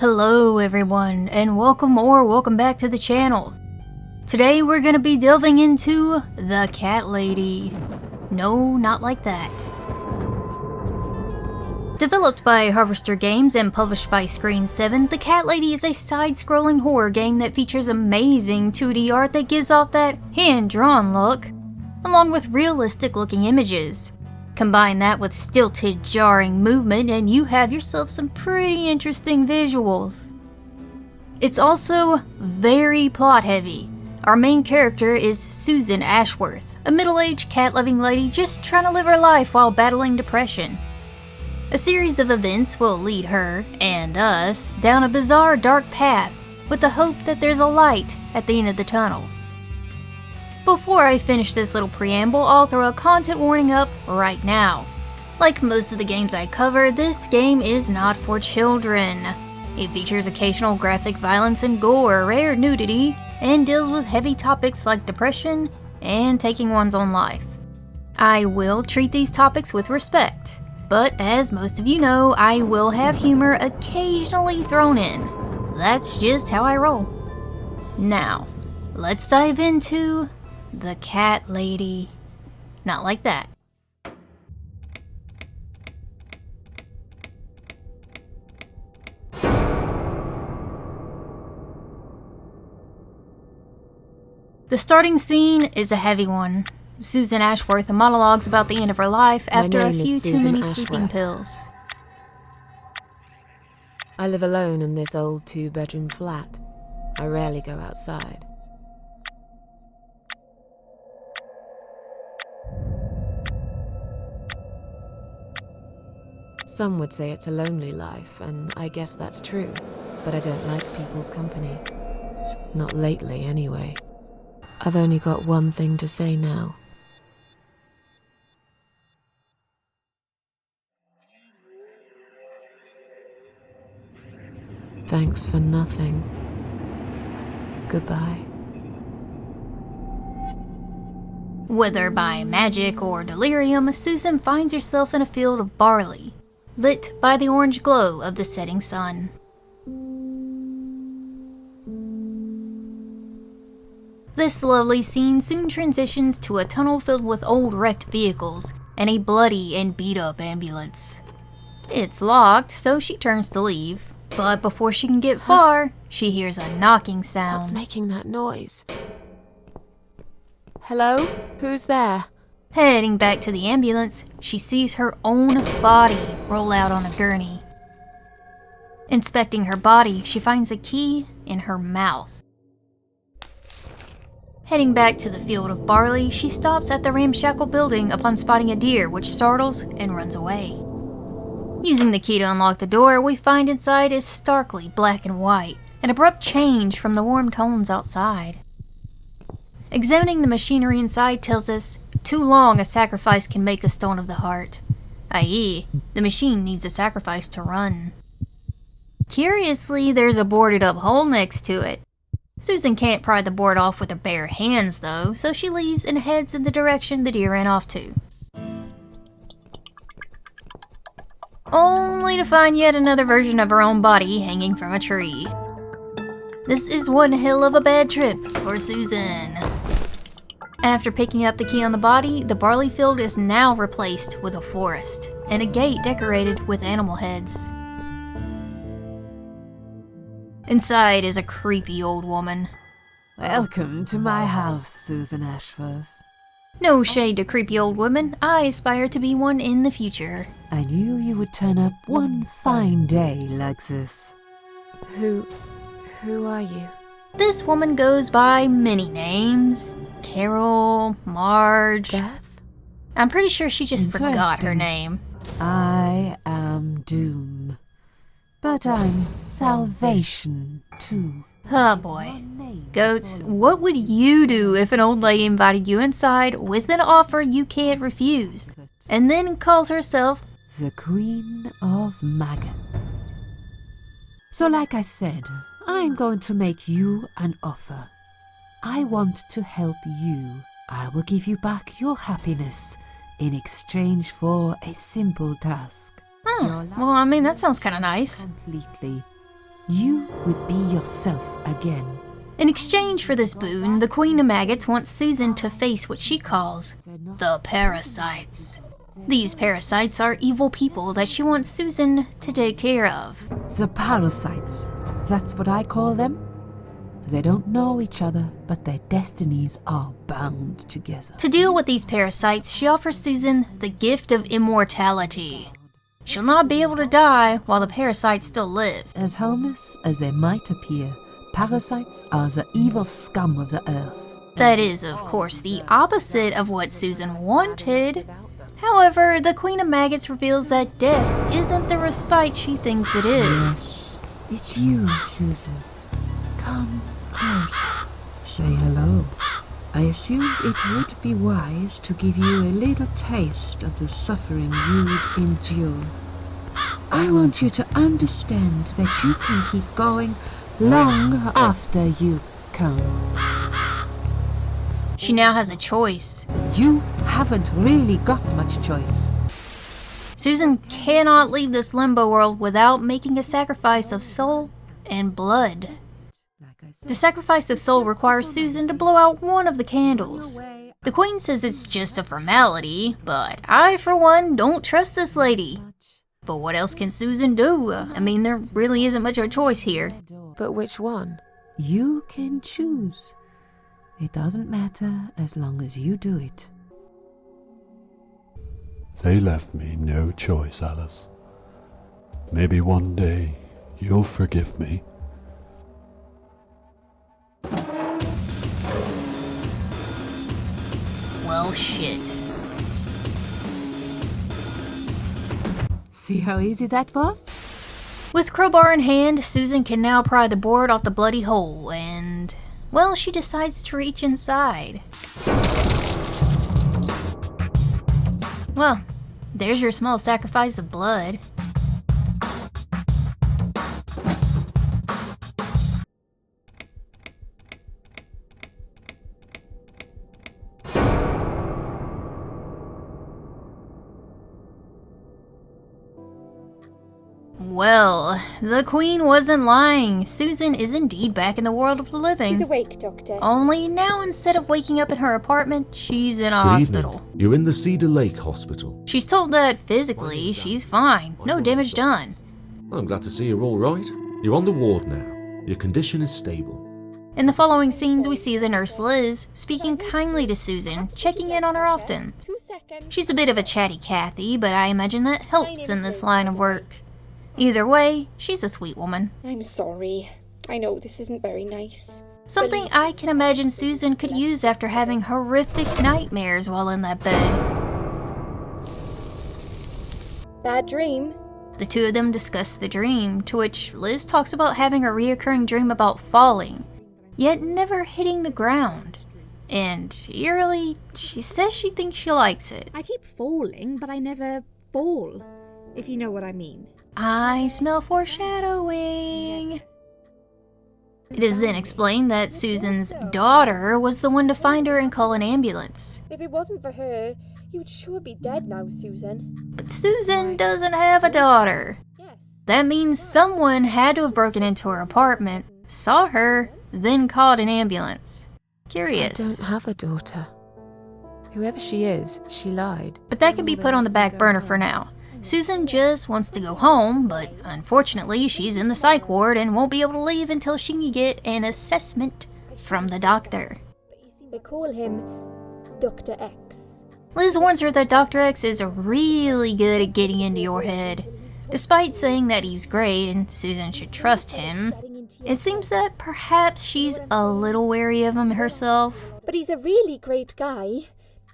Hello everyone, and welcome back to the channel. Today we're gonna be delving into The Cat Lady. No, not like that. Developed by Harvester Games and published by Screen 7, The Cat Lady is a side-scrolling horror game that features amazing 2D art that gives off that hand-drawn look, along with realistic-looking images. Combine that with stilted, jarring movement and you have yourself some pretty interesting visuals. It's also very plot-heavy. Our main character is Susan Ashworth, a middle-aged cat-loving lady just trying to live her life while battling depression. A series of events will lead her, and us, down a bizarre dark path with the hope that there's a light at the end of the tunnel. Before I finish this little preamble, I'll throw a content warning up right now. Like most of the games I cover, this game is not for children. It features occasional graphic violence and gore, rare nudity, and deals with heavy topics like depression and taking one's own life. I will treat these topics with respect, but as most of you know, I will have humor occasionally thrown in. That's just how I roll. Now, let's dive into The Cat Lady. Not like that. The starting scene is a heavy one. Susan Ashworth monologues about the end of her life after a few too many sleeping pills. I live alone in this old 2-bedroom flat. I rarely go outside. Some would say it's a lonely life, and I guess that's true, but I don't like people's company. Not lately, anyway. I've only got one thing to say now. Thanks for nothing. Goodbye. Whether by magic or delirium, Susan finds herself in a field of barley, lit by the orange glow of the setting sun. This lovely scene soon transitions to a tunnel filled with old wrecked vehicles and a bloody and beat-up ambulance. It's locked, so she turns to leave, but before she can get far, she hears a knocking sound. What's making that noise? Hello? Who's there? Heading back to the ambulance, she sees her own body roll out on a gurney. Inspecting her body, she finds a key in her mouth. Heading back to the field of barley, she stops at the ramshackle building upon spotting a deer which startles and runs away. Using the key to unlock the door, we find inside is starkly black and white, an abrupt change from the warm tones outside. Examining the machinery inside tells us too long a sacrifice can make a stone of the heart, i.e., the machine needs a sacrifice to run. Curiously, there's a boarded up hole next to it. Susan can't pry the board off with her bare hands though, so she leaves and heads in the direction the deer ran off to. Only to find yet another version of her own body hanging from a tree. This is one hell of a bad trip for Susan. After picking up the key on the body, the barley field is now replaced with a forest, and a gate decorated with animal heads. Inside is a creepy old woman. Welcome to my house, Susan Ashworth. No shade to creepy old women, I aspire to be one in the future. I knew you would turn up one fine day like this. Who are you? This woman goes by many names. Carol, Marge. Death? I'm pretty sure she just forgot her name. I am doom, but I'm salvation too. Oh boy. Goats, what would you do if an old lady invited you inside with an offer you can't refuse, and then calls herself the Queen of Maggots? So like I said, I'm going to make you an offer. I want to help you. I will give you back your happiness in exchange for a simple task. Oh, well, I mean, that sounds kind of nice. Completely. you would be yourself again. In exchange for this boon, the Queen of Maggots wants Susan to face what she calls the parasites. These parasites are evil people that she wants Susan to take care of. The parasites, that's what I call them. They don't know each other, but their destinies are bound together. To deal with these parasites, she offers Susan the gift of immortality. She'll not be able to die while the parasites still live. As harmless as they might appear, parasites are the evil scum of the earth. That is, of course, the opposite of what Susan wanted. However, the Queen of Maggots reveals that death isn't the respite she thinks it is. Yes, it's you, Susan. Come close. Say hello. I assumed it would be wise to give you a little taste of the suffering you'd endure. I want you to understand that you can keep going long after you can't. She now has a choice. You haven't really got much choice. Susan cannot leave this limbo world without making a sacrifice of soul and blood. The sacrifice of soul requires Susan to blow out one of the candles. The Queen says it's just a formality, but I, for one, don't trust this lady. But what else can Susan do? I mean, there really isn't much of a choice here. But which one? You can choose. It doesn't matter as long as you do it. They left me no choice, Alice. Maybe one day you'll forgive me. Well, shit. See how easy that was? With crowbar in hand, Susan can now pry the board off the bloody hole, and, well, she decides to reach inside. Well, there's your small sacrifice of blood. Well, the Queen wasn't lying. Susan is indeed back in the world of the living. She's awake, Doctor. Only now, instead of waking up in her apartment, she's in a Good hospital. evening. You're in the Cedar Lake Hospital. She's told that physically she's fine, no damage done. I'm glad to see you're all right. You're on the ward now. Your condition is stable. In the following scenes, we see the nurse Liz speaking kindly to Susan, checking in on her often. 2 seconds. She's a bit of a chatty Cathy, but I imagine that helps in this line of work. Either way, she's a sweet woman. I'm sorry. I know this isn't very nice. Something I can imagine Susan could use after having horrific nightmares while in that bed. Bad dream? The two of them discuss the dream, to which Liz talks about having a reoccurring dream about falling, yet never hitting the ground. And eerily, she says she thinks she likes it. I keep falling, but I never fall, if you know what I mean. I smell foreshadowing. It is then explained that Susan's daughter was the one to find her and call an ambulance. If it wasn't for her, you'd sure be dead now, Susan. But Susan doesn't have a daughter. Yes. That means someone had to have broken into her apartment, saw her, then called an ambulance. Curious. I don't have a daughter. Whoever she is, she lied. But that can be put on the back burner for now. Susan just wants to go home, but unfortunately she's in the psych ward and won't be able to leave until she can get an assessment from the doctor. They call him Dr. X. Liz warns her that Dr. X is really good at getting into your head. Despite saying that he's great and Susan should trust him, it seems that perhaps she's a little wary of him herself. But he's a really great guy.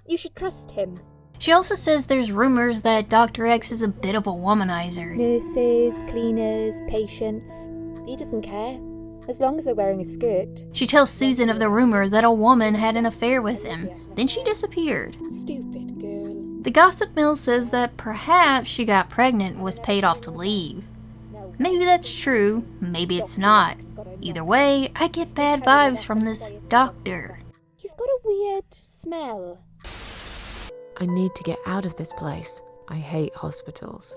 You should trust him. She also says there's rumors that Dr. X is a bit of a womanizer. Nurses, cleaners, patients. He doesn't care. As long as they're wearing a skirt. She tells Susan of the rumor that a woman had an affair with him. Then she disappeared. Stupid girl. The gossip mill says that perhaps she got pregnant and was paid off to leave. Maybe that's true, maybe it's not. Either way, I get bad vibes from this doctor. He's got a weird smell. I need to get out of this place. I hate hospitals.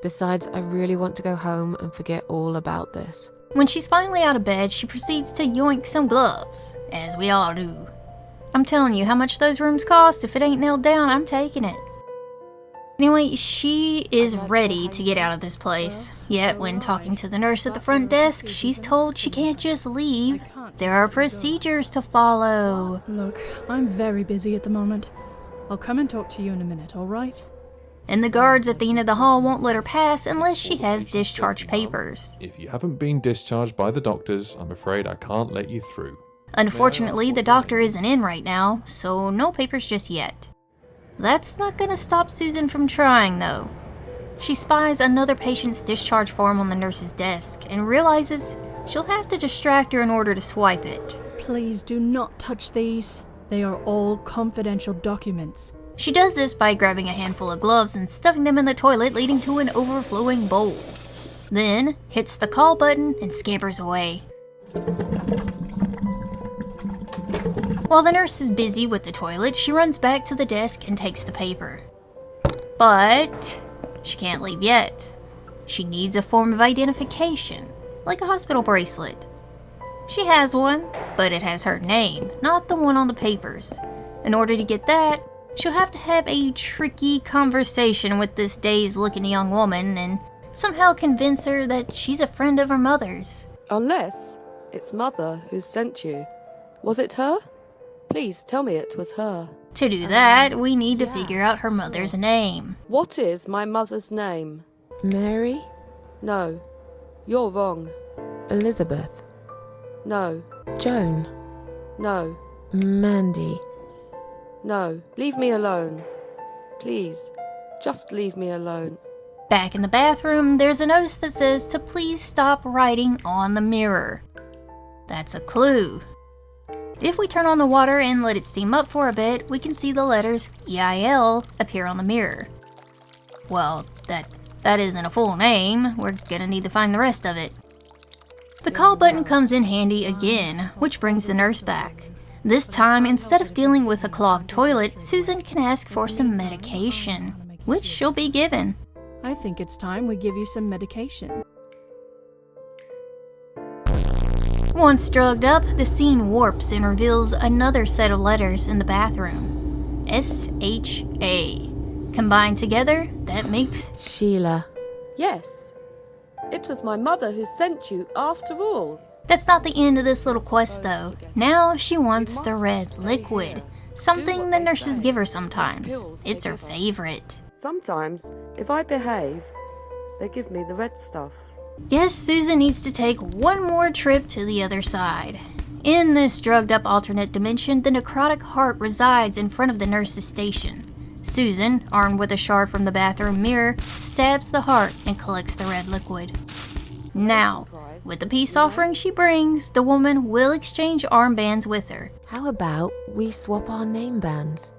Besides, I really want to go home and forget all about this. When she's finally out of bed, she proceeds to yoink some gloves, as we all do. I'm telling you how much those rooms cost. If it ain't nailed down, I'm taking it. Anyway, she is ready to get out of this place. Yet, when talking to the nurse at the front desk, she's told she can't just leave. There are procedures to follow. Look, I'm very busy at the moment. I'll come and talk to you in a minute, alright? And the guards at the end of the hall won't let her pass unless she has discharge papers. If you haven't been discharged by the doctors, I'm afraid I can't let you through. Unfortunately, the doctor isn't in right now, so no papers just yet. That's not gonna stop Susan from trying, though. She spies another patient's discharge form on the nurse's desk and realizes she'll have to distract her in order to swipe it. Please do not touch these. They are all confidential documents. She does this by grabbing a handful of gloves and stuffing them in the toilet, leading to an overflowing bowl. Then, hits the call button and scampers away. While the nurse is busy with the toilet, she runs back to the desk and takes the paper. But she can't leave yet. She needs a form of identification, like a hospital bracelet. She has one, but it has her name, not the one on the papers. In order to get that, she'll have to have a tricky conversation with this dazed-looking young woman and somehow convince her that she's a friend of her mother's. Unless it's Mother who sent you. Was it her? Please tell me it was her. To do that, we need to figure out her mother's name. What is my mother's name? Mary? No, you're wrong. Elizabeth? No. Joan? No. Mandy? No, leave me alone. Please, just leave me alone. Back in the bathroom, there's a notice that says to please stop writing on the mirror. That's a clue. If we turn on the water and let it steam up for a bit, we can see the letters EIL appear on the mirror. Well, that isn't a full name. We're gonna need to find the rest of it. The call button comes in handy again, which brings the nurse back. This time, instead of dealing with a clogged toilet, Susan can ask for some medication, which she'll be given. I think it's time we give you some medication. Once drugged up, the scene warps and reveals another set of letters in the bathroom. S-H-A. Combined together, that makes Sheila. Yes. It was my mother who sent you after all. That's not the end of this little quest, though. Now she wants the red liquid, something the nurses give her sometimes. It's her favorite. Sometimes, if I behave, they give me the red stuff. Guess Susan needs to take one more trip to the other side. In this drugged-up alternate dimension, the necrotic heart resides in front of the nurse's station. Susan, armed with a shard from the bathroom mirror, stabs the heart and collects the red liquid. Now, with the peace offering she brings, the woman will exchange armbands with her. How about we swap our name bands?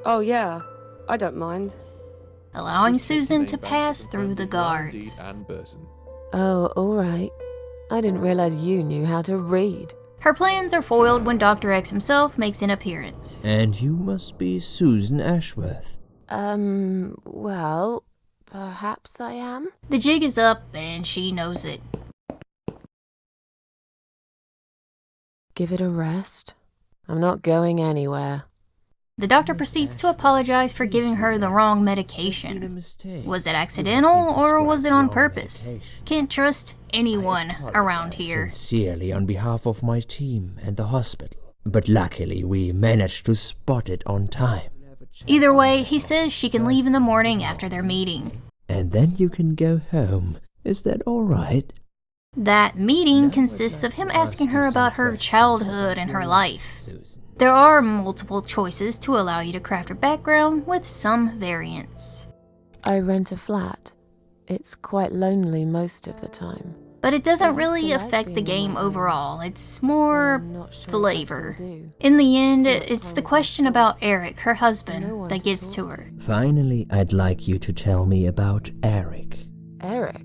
Oh yeah, I don't mind. Allowing Susan to pass through the guards. Oh, alright. I didn't realize you knew how to read. Her plans are foiled when Dr. X himself makes an appearance. And you must be Susan Ashworth. Well, perhaps I am? The jig is up, and she knows it. Give it a rest. I'm not going anywhere. The doctor proceeds to apologize for giving her the wrong medication. Was it accidental, or was it on purpose? Can't trust anyone around here. Sincerely on behalf of my team and the hospital. But luckily we managed to spot it on time. Either way, he says she can leave in the morning after their meeting. And then you can go home. Is that all right? That meeting consists of him asking her about her childhood and her life. There are multiple choices to allow you to craft her background with some variants. I rent a flat. It's quite lonely most of the time. But it doesn't really affect the game overall. It's more flavor. In the end, it's the question about Eric, her husband, that gets to her. Finally, I'd like you to tell me about Eric. Eric?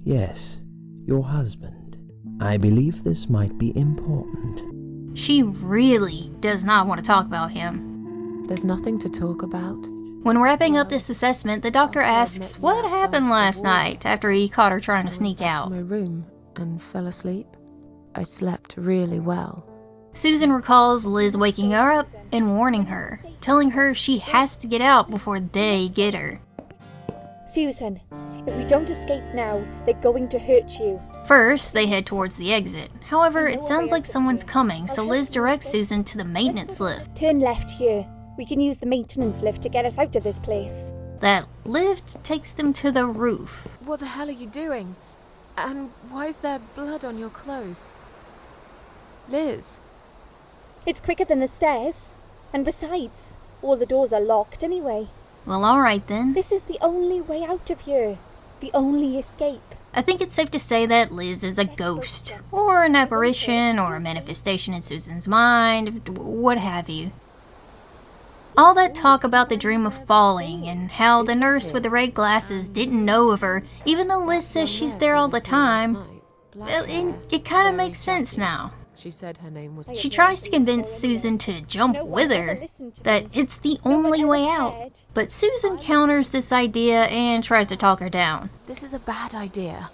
Yes, your husband. I believe this might be important. She really does not want to talk about him. There's nothing to talk about. When wrapping up this assessment, the doctor asks what happened last night after he caught her trying to sneak out. My room. and fell asleep. I slept really well. Susan recalls Liz waking her up and warning her, telling her she has to get out before they get her. Susan, if we don't escape now, they're going to hurt you. First, they head towards the exit. However, it sounds like someone's coming, so Liz directs Susan to the maintenance lift. Turn left here. We can use the maintenance lift to get us out of this place. That lift takes them to the roof. What the hell are you doing? And why is there blood on your clothes? Liz? It's quicker than the stairs. And besides, all the doors are locked anyway. Well, alright then. This is the only way out of here. The only escape. I think it's safe to say that Liz is a ghost, or an apparition, or a manifestation in Susan's mind, what have you. All that talk about the dream of falling, and how the nurse with the red glasses didn't know of her, even though Liz says she's there all the time, well, it kind of makes sense now. She said her name was... She tries to convince Susan to jump with her, that it's the only way out. But Susan counters this idea and tries to talk her down. This is a bad idea.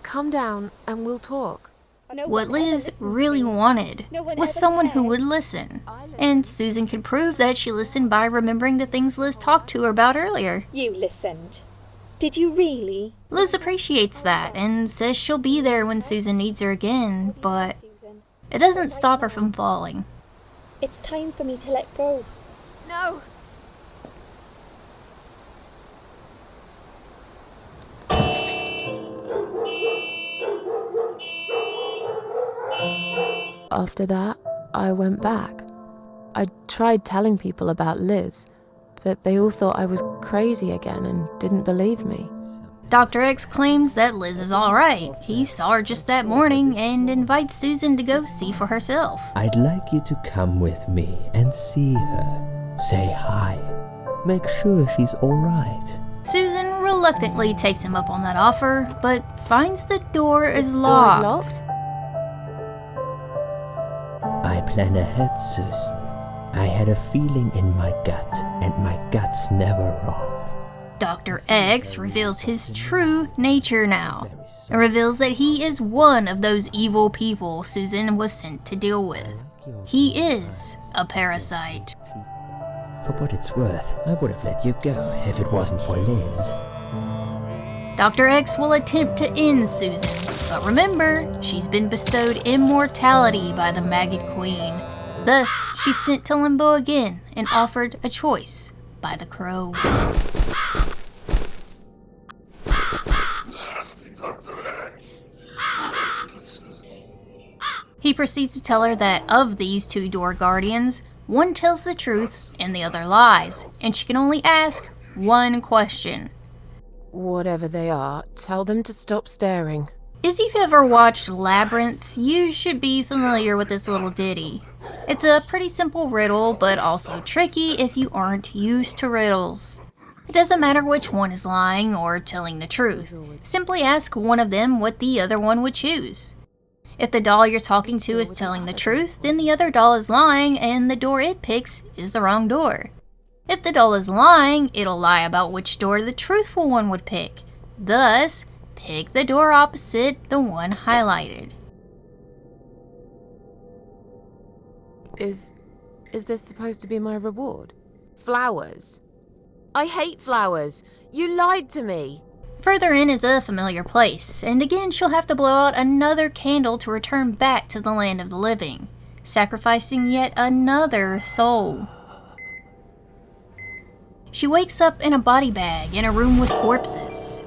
Come down and we'll talk. What Liz really wanted was someone who would listen. And Susan could prove that she listened by remembering the things Liz talked to her about earlier. You listened. Did you really? Liz appreciates that and says she'll be there when Susan needs her again, but it doesn't stop her from falling. It's time for me to let go. No! After that, I went back. I tried telling people about Liz, but they all thought I was crazy again and didn't believe me. Dr. X claims that Liz is alright. He saw her just that morning and invites Susan to go see for herself. I'd like you to come with me and see her. Say hi. Make sure she's alright. Susan reluctantly takes him up on that offer, but finds the door is locked. Door is locked? I plan ahead, Susan. I had a feeling in my gut, and my gut's never wrong. Dr. X reveals his true nature now, and reveals that he is one of those evil people Susan was sent to deal with. He is a parasite. For what it's worth, I would have let you go if it wasn't for Liz. Dr. X will attempt to end Susan, but remember, she's been bestowed immortality by the Maggot Queen. Thus, she's sent to Limbo again and offered a choice by the Crow. He proceeds to tell her that of these two door guardians, one tells the truth and the other lies, and she can only ask one question. Whatever they are, tell them to stop staring. If you've ever watched Labyrinth, you should be familiar with this little ditty. It's a pretty simple riddle, but also tricky if you aren't used to riddles. It doesn't matter which one is lying or telling the truth. Simply ask one of them what the other one would choose. If the doll you're talking to is telling the truth, then the other doll is lying and the door it picks is the wrong door. If the doll is lying, it'll lie about which door the truthful one would pick. Thus, pick the door opposite the one highlighted. Is this supposed to be my reward? Flowers? I hate flowers. You lied to me. Further in is a familiar place, and again she'll have to blow out another candle to return back to the land of the living, sacrificing yet another soul. She wakes up in a body bag in a room with corpses.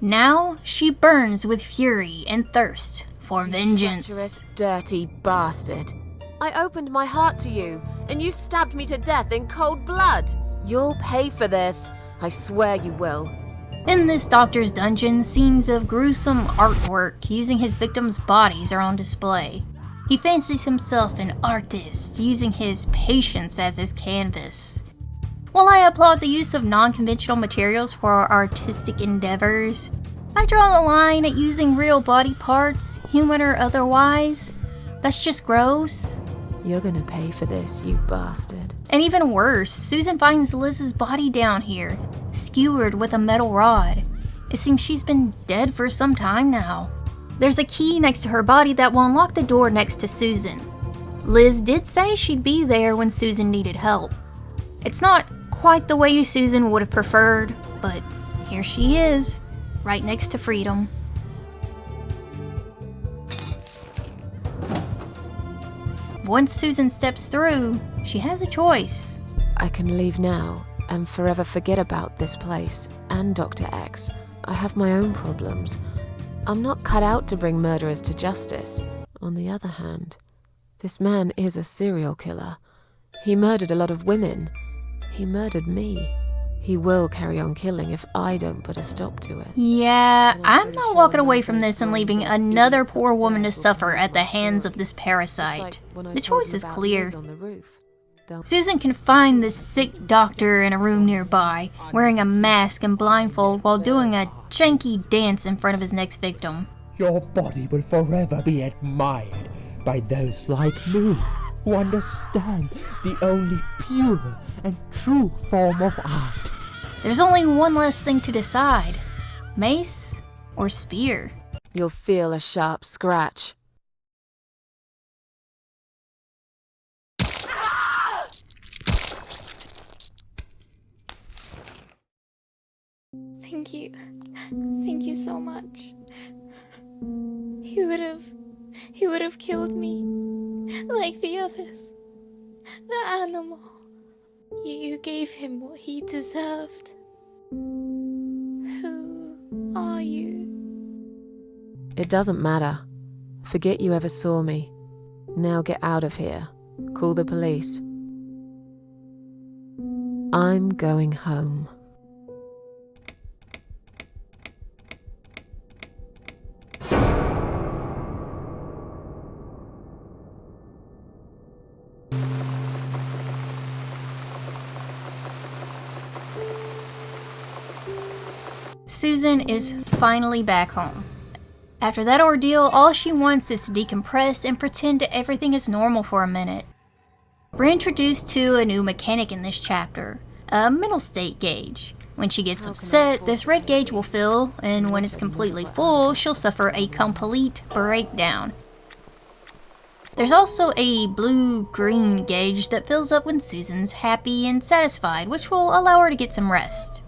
Now she burns with fury and thirst for vengeance. Treacherous, dirty bastard. I opened my heart to you, and you stabbed me to death in cold blood. You'll pay for this. I swear you will. In this doctor's dungeon, scenes of gruesome artwork using his victims' bodies are on display. He fancies himself an artist, using his patients as his canvas. While I applaud the use of non-conventional materials for artistic endeavors, I draw the line at using real body parts, human or otherwise. That's just gross. You're gonna pay for this, you bastard. And even worse, Susan finds Liz's body down here, skewered with a metal rod. It seems she's been dead for some time now. There's a key next to her body that will unlock the door next to Susan. Liz did say she'd be there when Susan needed help. It's not quite the way Susan would have preferred, but here she is, right next to freedom. Once Susan steps through, she has a choice. I can leave now and forever forget about this place and Dr. X. I have my own problems. I'm not cut out to bring murderers to justice. On the other hand, this man is a serial killer. He murdered a lot of women. He murdered me. He will carry on killing if I don't put a stop to it. Yeah, I'm not walking away from this and leaving another poor woman to suffer at the hands of this parasite. The choice is clear. Susan can find this sick doctor in a room nearby, wearing a mask and blindfold while doing a janky dance in front of his next victim. Your body will forever be admired by those like me, who understand the only pure and true form of art. There's only one less thing to decide. Mace or spear? You'll feel a sharp scratch. Thank you. Thank you so much. He would have killed me. Like the others. The animal. You gave him what he deserved. Who are you? It doesn't matter. Forget you ever saw me. Now get out of here. Call the police. I'm going home. Susan is finally back home. After that ordeal, all she wants is to decompress and pretend everything is normal for a minute. We're introduced to a new mechanic in this chapter, a mental state gauge. When she gets upset, this red gauge will fill, and when it's completely full, she'll suffer a complete breakdown. There's also a blue-green gauge that fills up when Susan's happy and satisfied, which will allow her to get some rest.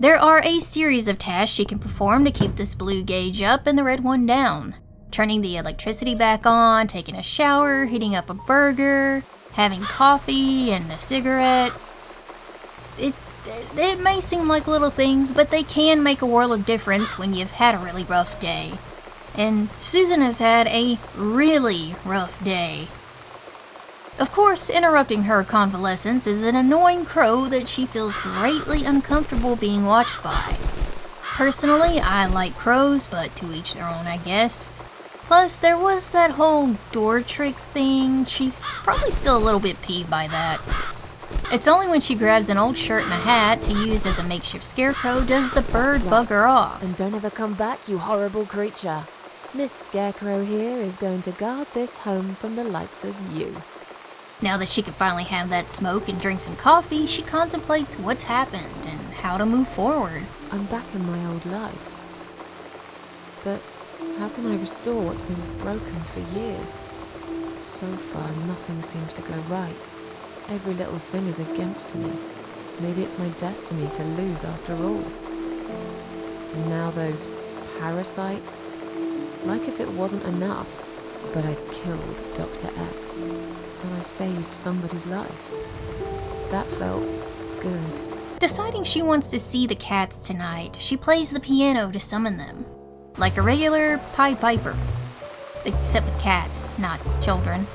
There are a series of tasks she can perform to keep this blue gauge up and the red one down. Turning the electricity back on, taking a shower, heating up a burger, having coffee and a cigarette. It may seem like little things, but they can make a world of difference when you've had a really rough day. And Susan has had a really rough day. Of course, interrupting her convalescence is an annoying crow that she feels greatly uncomfortable being watched by. Personally, I like crows, but to each their own, I guess. Plus, there was that whole door trick thing. She's probably still a little bit peeved by that. It's only when she grabs an old shirt and a hat to use as a makeshift scarecrow does the bird bug her off. And don't ever come back, you horrible creature. Miss Scarecrow here is going to guard this home from the likes of you. Now that she can finally have that smoke and drink some coffee, she contemplates what's happened and how to move forward. I'm back in my old life. But how can I restore what's been broken for years? So far, nothing seems to go right. Every little thing is against me. Maybe it's my destiny to lose after all. And now those parasites? Like if it wasn't enough. But I killed Dr. X. And I saved somebody's life. That felt good. Deciding she wants to see the cats tonight, she plays the piano to summon them. Like a regular Pied Piper. Except with cats, not children.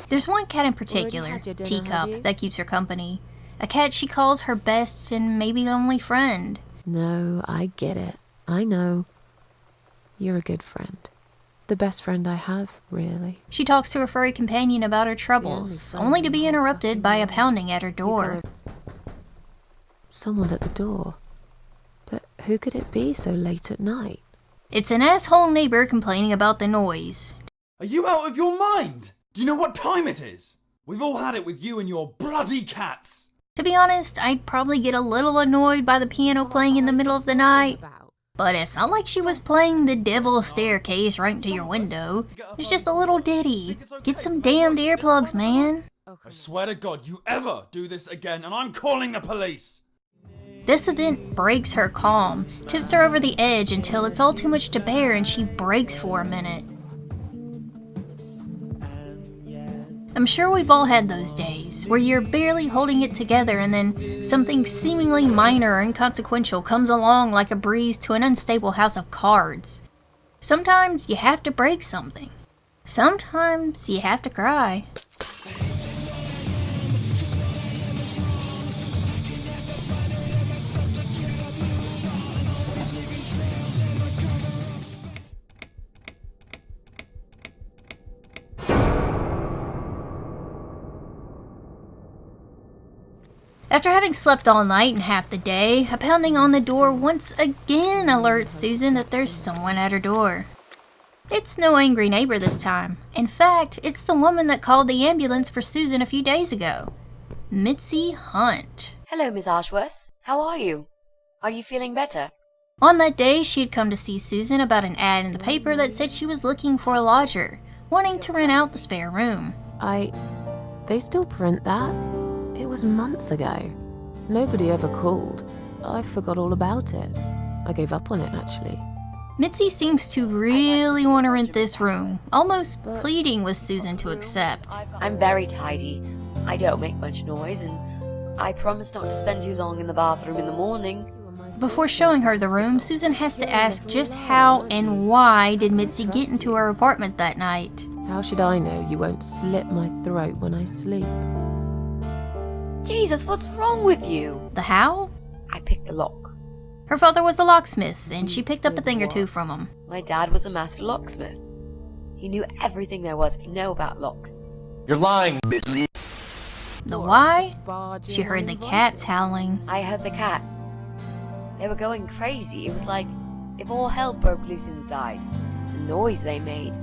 There's one cat in particular, Teacup, that keeps her company. A cat she calls her best and maybe only friend. No, I get it. I know. You're a good friend. The best friend I have, really. She talks to her furry companion about her troubles, only to be interrupted by a pounding at her door. Someone's at the door. But who could it be so late at night? It's an asshole neighbor complaining about the noise. Are you out of your mind? Do you know what time it is? We've all had it with you and your bloody cats. To be honest, I'd probably get a little annoyed by the piano playing in the middle of the night, but it's not like she was playing the Devil's Staircase right into your window. It's just a little ditty. Get some damned earplugs, man. I swear to God, you ever do this again, and I'm calling the police! This event breaks her calm, tips her over the edge until it's all too much to bear and she breaks for a minute. I'm sure we've all had those days, where you're barely holding it together and then something seemingly minor or inconsequential comes along like a breeze to an unstable house of cards. Sometimes you have to break something. Sometimes you have to cry. After having slept all night and half the day, a pounding on the door once again alerts Susan that there's someone at her door. It's no angry neighbor this time. In fact, it's the woman that called the ambulance for Susan a few days ago. Mitzi Hunt. Hello, Miss Ashworth. How are you? Are you feeling better? On that day, she had come to see Susan about an ad in the paper that said she was looking for a lodger, wanting to rent out the spare room. They still print that? It was months ago. Nobody ever called. I forgot all about it. I gave up on it, actually. Mitzi seems to really want to rent this room, almost pleading with Susan to accept. I'm very tidy. I don't make much noise, and I promise not to spend too long in the bathroom in the morning. Before showing her the room, Susan has to ask just how and why did Mitzi get into her apartment that night. How should I know you won't slit my throat when I sleep? Jesus, what's wrong with you? The how? I picked the lock. Her father was a locksmith, and she picked up a thing or two from him. My dad was a master locksmith. He knew everything there was to know about locks. You're lying. The why? She heard the cats howling. I heard the cats. They were going crazy. It was like if all hell broke loose inside. The noise they made,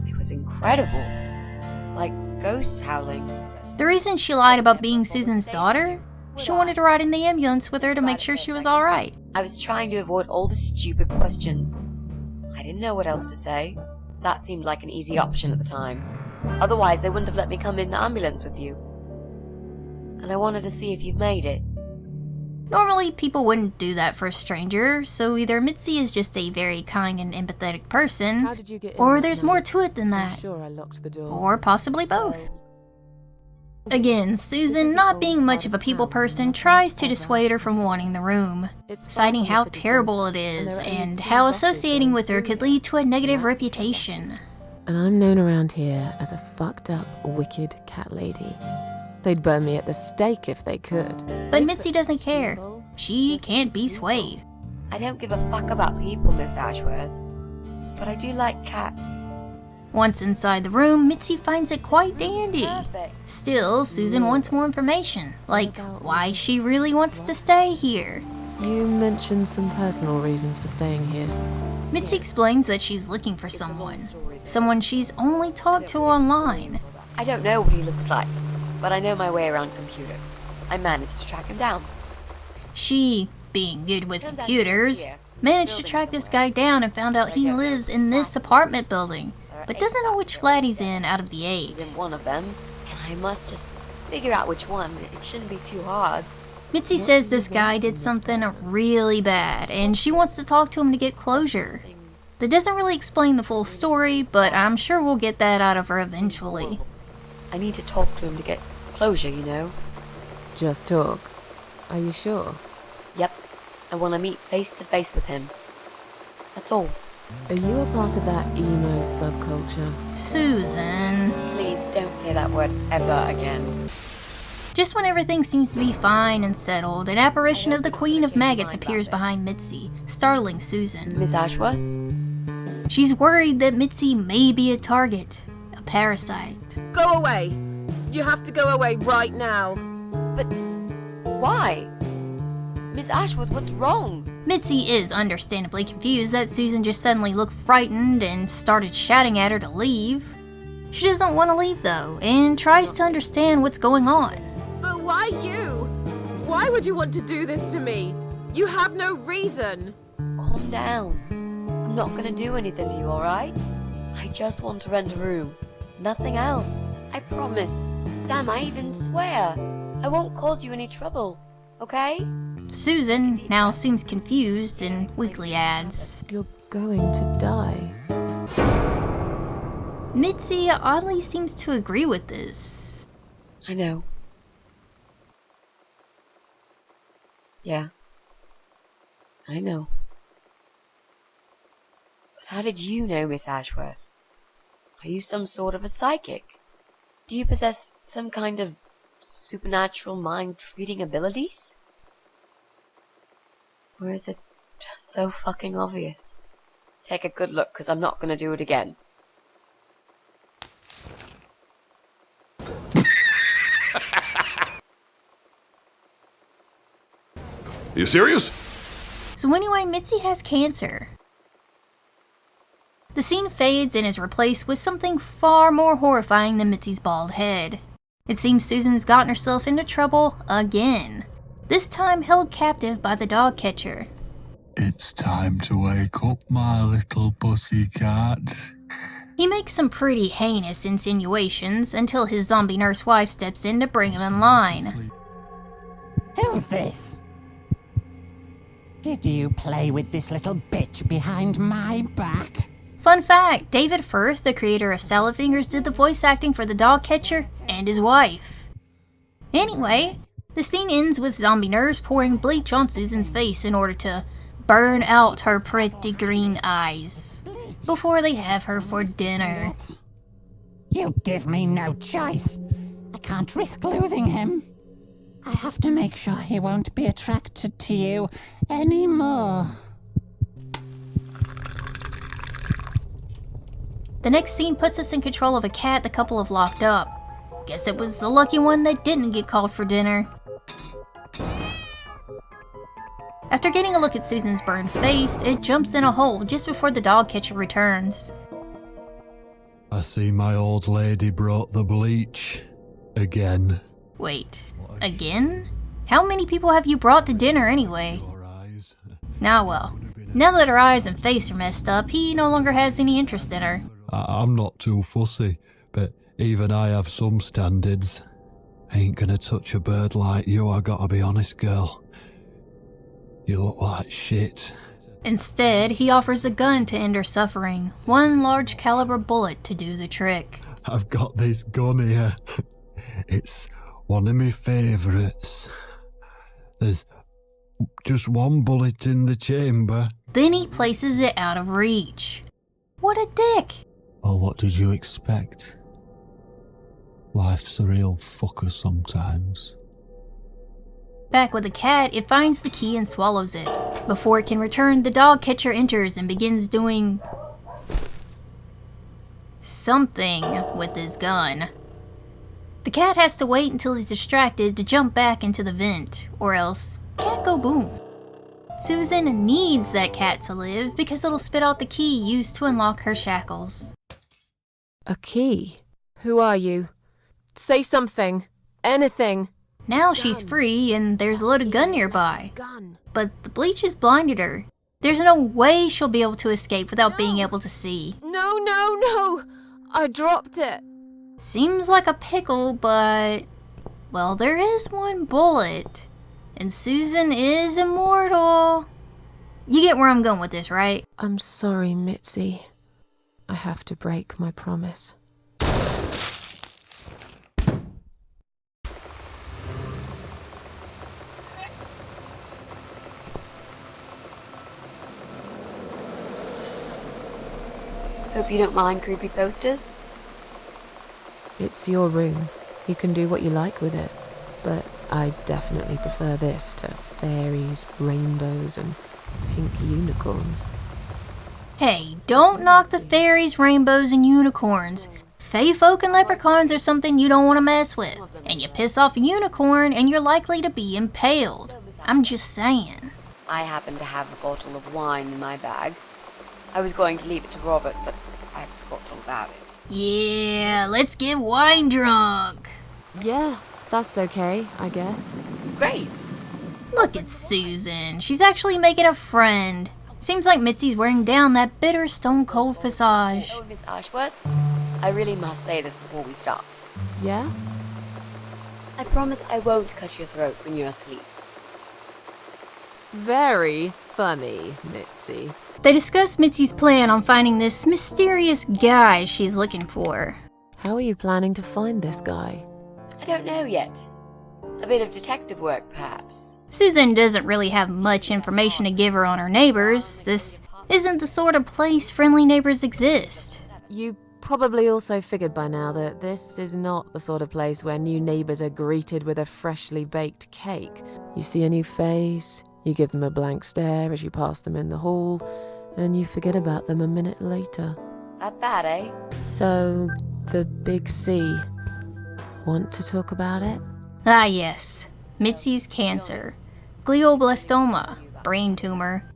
it was incredible. Like ghosts howling. The reason she lied about being Susan's daughter? She wanted to ride in the ambulance with her to make sure she was alright. I was trying to avoid all the stupid questions. I didn't know what else to say. That seemed like an easy option at the time. Otherwise, they wouldn't have let me come in the ambulance with you. And I wanted to see if you've made it. Normally, people wouldn't do that for a stranger, so either Mitzi is just a very kind and empathetic person, or there's more to it than that. Sure I locked the door. Or possibly both. Again, Susan, not being much of a people person, tries to dissuade her from wanting the room, citing how terrible it is and how associating with her could lead to a negative reputation. And I'm known around here as a fucked up, wicked cat lady. They'd burn me at the stake if they could. But Mitzi doesn't care. She can't be swayed. I don't give a fuck about people, Miss Ashworth. But I do like cats. Once inside the room, Mitzi finds it quite dandy. Still, Susan wants more information, like why she really wants to stay here. You mentioned some personal reasons for staying here. Mitzi explains that she's looking for someone she's only talked to online. I don't know what he looks like, but I know my way around computers. I managed to track him down. She, being good with computers, managed to track this guy down and found out he lives in this apartment building, but doesn't know which flat he's in out of the 8. He's in one of them, and I must just figure out which one. It shouldn't be too hard. Mitzi says this guy did something really bad, and she wants to talk to him to get closure. That doesn't really explain the full story, but I'm sure we'll get that out of her eventually. I need to talk to him to get closure, you know? Just talk. Are you sure? Yep. I want to meet face to face with him. That's all. Are you a part of that emo subculture? Susan. Please don't say that word ever again. Just when everything seems to be fine and settled, an apparition of the Queen of Maggots appears behind Mitzi, startling Susan. Miss Ashworth? She's worried that Mitzi may be a target, a parasite. Go away! You have to go away right now. But why? Miss Ashworth, what's wrong? Mitzi is understandably confused that Susan just suddenly looked frightened and started shouting at her to leave. She doesn't want to leave though, and tries to understand what's going on. But why you? Why would you want to do this to me? You have no reason. Calm down. I'm not gonna do anything to you, alright? I just want to rent a room. Nothing else. I promise. Damn, I even swear. I won't cause you any trouble. Okay? Susan now seems confused and weakly adds, You're going to die. Mitzi oddly seems to agree with this. I know. Yeah. I know. But how did you know, Miss Ashworth? Are you some sort of a psychic? Do you possess some kind of supernatural mind-reading abilities? Or is it just so fucking obvious? Take a good look, because I'm not going to do it again. You serious? So anyway, Mitzi has cancer. The scene fades and is replaced with something far more horrifying than Mitzi's bald head. It seems Susan's gotten herself into trouble again. This time held captive by the dog catcher. It's time to wake up, my little pussycat. He makes some pretty heinous insinuations until his zombie nurse wife steps in to bring him in line. Who's this? Did you play with this little bitch behind my back? Fun fact, David Firth, the creator of Salad Fingers, did the voice acting for the dog catcher and his wife. Anyway, the scene ends with zombie nurse pouring bleach on Susan's face in order to burn out her pretty green eyes before they have her for dinner. You give me no choice. I can't risk losing him. I have to make sure he won't be attracted to you anymore. The next scene puts us in control of a cat the couple have locked up. Guess it was the lucky one that didn't get called for dinner. After getting a look at Susan's burned face, it jumps in a hole just before the dog catcher returns. I see my old lady brought the bleach. Again. Wait, again? How many people have you brought to dinner anyway? Now well, now that her eyes and face are messed up, he no longer has any interest in her. I'm not too fussy, but even I have some standards. Ain't gonna touch a bird like you, I gotta be honest, girl. You look like shit. Instead, he offers a gun to end her suffering. One large caliber bullet to do the trick. I've got this gun here. It's one of my favourites. There's just one bullet in the chamber. Then he places it out of reach. What a dick! Well, what did you expect? Life's a real fucker sometimes. Back with the cat, it finds the key and swallows it. Before it can return, the dog catcher enters and begins doing something with his gun. The cat has to wait until he's distracted to jump back into the vent, or else cat go boom. Susan needs that cat to live because it'll spit out the key used to unlock her shackles. A key? Who are you? Say something. Anything. Now she's free and there's a loaded gun nearby. But the bleach has blinded her. There's no way she'll be able to escape without being able to see. No, no, no! I dropped it. Seems like a pickle, but... well, there is one bullet. And Susan is immortal. You get where I'm going with this, right? I'm sorry, Mitzi. I have to break my promise. Hope you don't mind creepy posters. It's your room. You can do what you like with it. But I definitely prefer this to fairies, rainbows, and pink unicorns. Hey, don't knock the fairies, rainbows, and unicorns. Fae folk and leprechauns are something you don't want to mess with. And you piss off a unicorn and you're likely to be impaled. I'm just saying. I happen to have a bottle of wine in my bag. I was going to leave it to Robert, but I forgot all about it. Yeah, let's get wine drunk. Yeah, that's okay, I guess. Great. Look at Susan. She's actually making a friend. Seems like Mitzi's wearing down that bitter, stone-cold visage. Oh, Miss Ashworth, I really must say this before we start. Yeah? I promise I won't cut your throat when you're asleep. Very funny, Mitzi. They discuss Mitzi's plan on finding this mysterious guy she's looking for. How are you planning to find this guy? I don't know yet. A bit of detective work, perhaps. Susan doesn't really have much information to give her on her neighbors. This isn't the sort of place friendly neighbors exist. You probably also figured by now that this is not the sort of place where new neighbors are greeted with a freshly baked cake. You see a new face, you give them a blank stare as you pass them in the hall, and you forget about them a minute later. That bad, eh? So, the big C. Want to talk about it? Ah, yes. Mitzi's cancer. Glioblastoma. Brain tumor.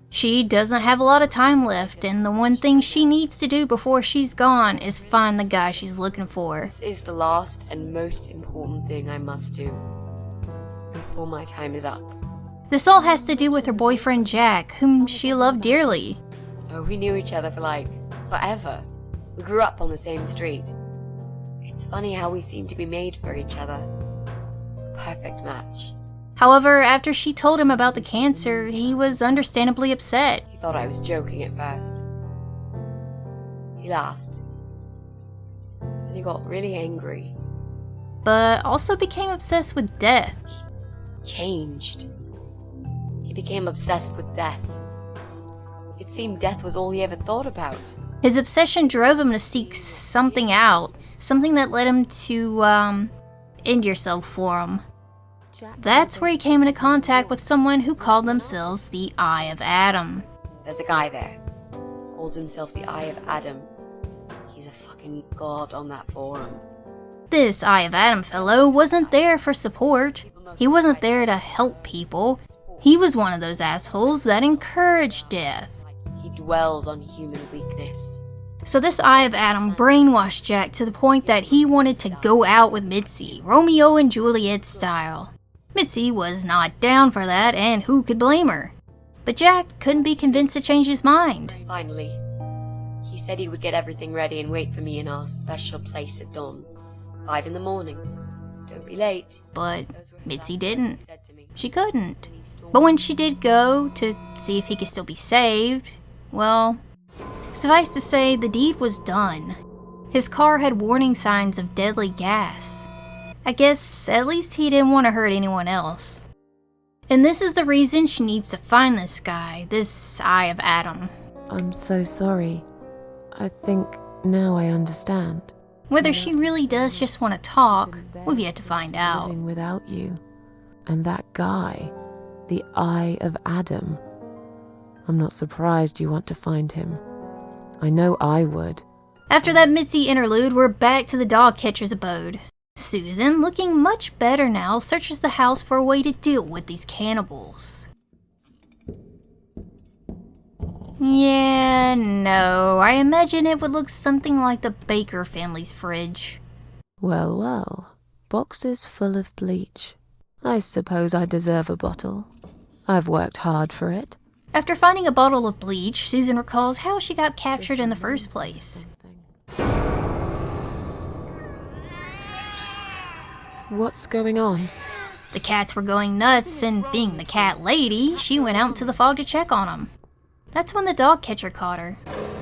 She doesn't have a lot of time left, and the one thing she needs to do before she's gone is find the guy she's looking for. This is the last and most important thing I must do before my time is up. This all has to do with her boyfriend Jack, whom she loved dearly. Oh, we knew each other for forever. We grew up on the same street. It's funny how we seem to be made for each other. Perfect match. However, after she told him about the cancer, he was understandably upset. He thought I was joking at first. He laughed. Then he got really angry. But also became obsessed with death. He changed. He became obsessed with death. It seemed death was all he ever thought about. His obsession drove him to seek something out. Something that led him to, end yourself for him. That's where he came into contact with someone who called themselves the Eye of Adam. There's a guy there. Calls himself the Eye of Adam. He's a fucking god on that forum. This Eye of Adam fellow wasn't there for support. He wasn't there to help people. He was one of those assholes that encouraged death. He dwells on human weakness. So this Eye of Adam brainwashed Jack to the point that he wanted to go out with Mitzi, Romeo and Juliet style. Mitzi was not down for that, and who could blame her? But Jack couldn't be convinced to change his mind. Finally, he said he would get everything ready and wait for me in our special place at dawn. 5 in the morning. Don't be late. But Mitzi didn't. She couldn't. But when she did go to see if he could still be saved, well, suffice to say, the deed was done. His car had warning signs of deadly gas. I guess at least he didn't want to hurt anyone else. And this is the reason she needs to find this guy, this Eye of Adam. I'm so sorry. I think now I understand. Whether she really does just want to talk, we've yet to find out. Living without you. And that guy, the Eye of Adam. I'm not surprised you want to find him. I know I would. After that Mitzi interlude, we're back to the dog catcher's abode. Susan, looking much better now, searches the house for a way to deal with these cannibals. Yeah, no, I imagine it would look something like the Baker family's fridge. Well, well, boxes full of bleach. I suppose I deserve a bottle. I've worked hard for it. After finding a bottle of bleach, Susan recalls how she got captured in the first place. What's going on? The cats were going nuts, and being the cat lady, she went out into the fog to check on them. That's when the dog catcher caught her.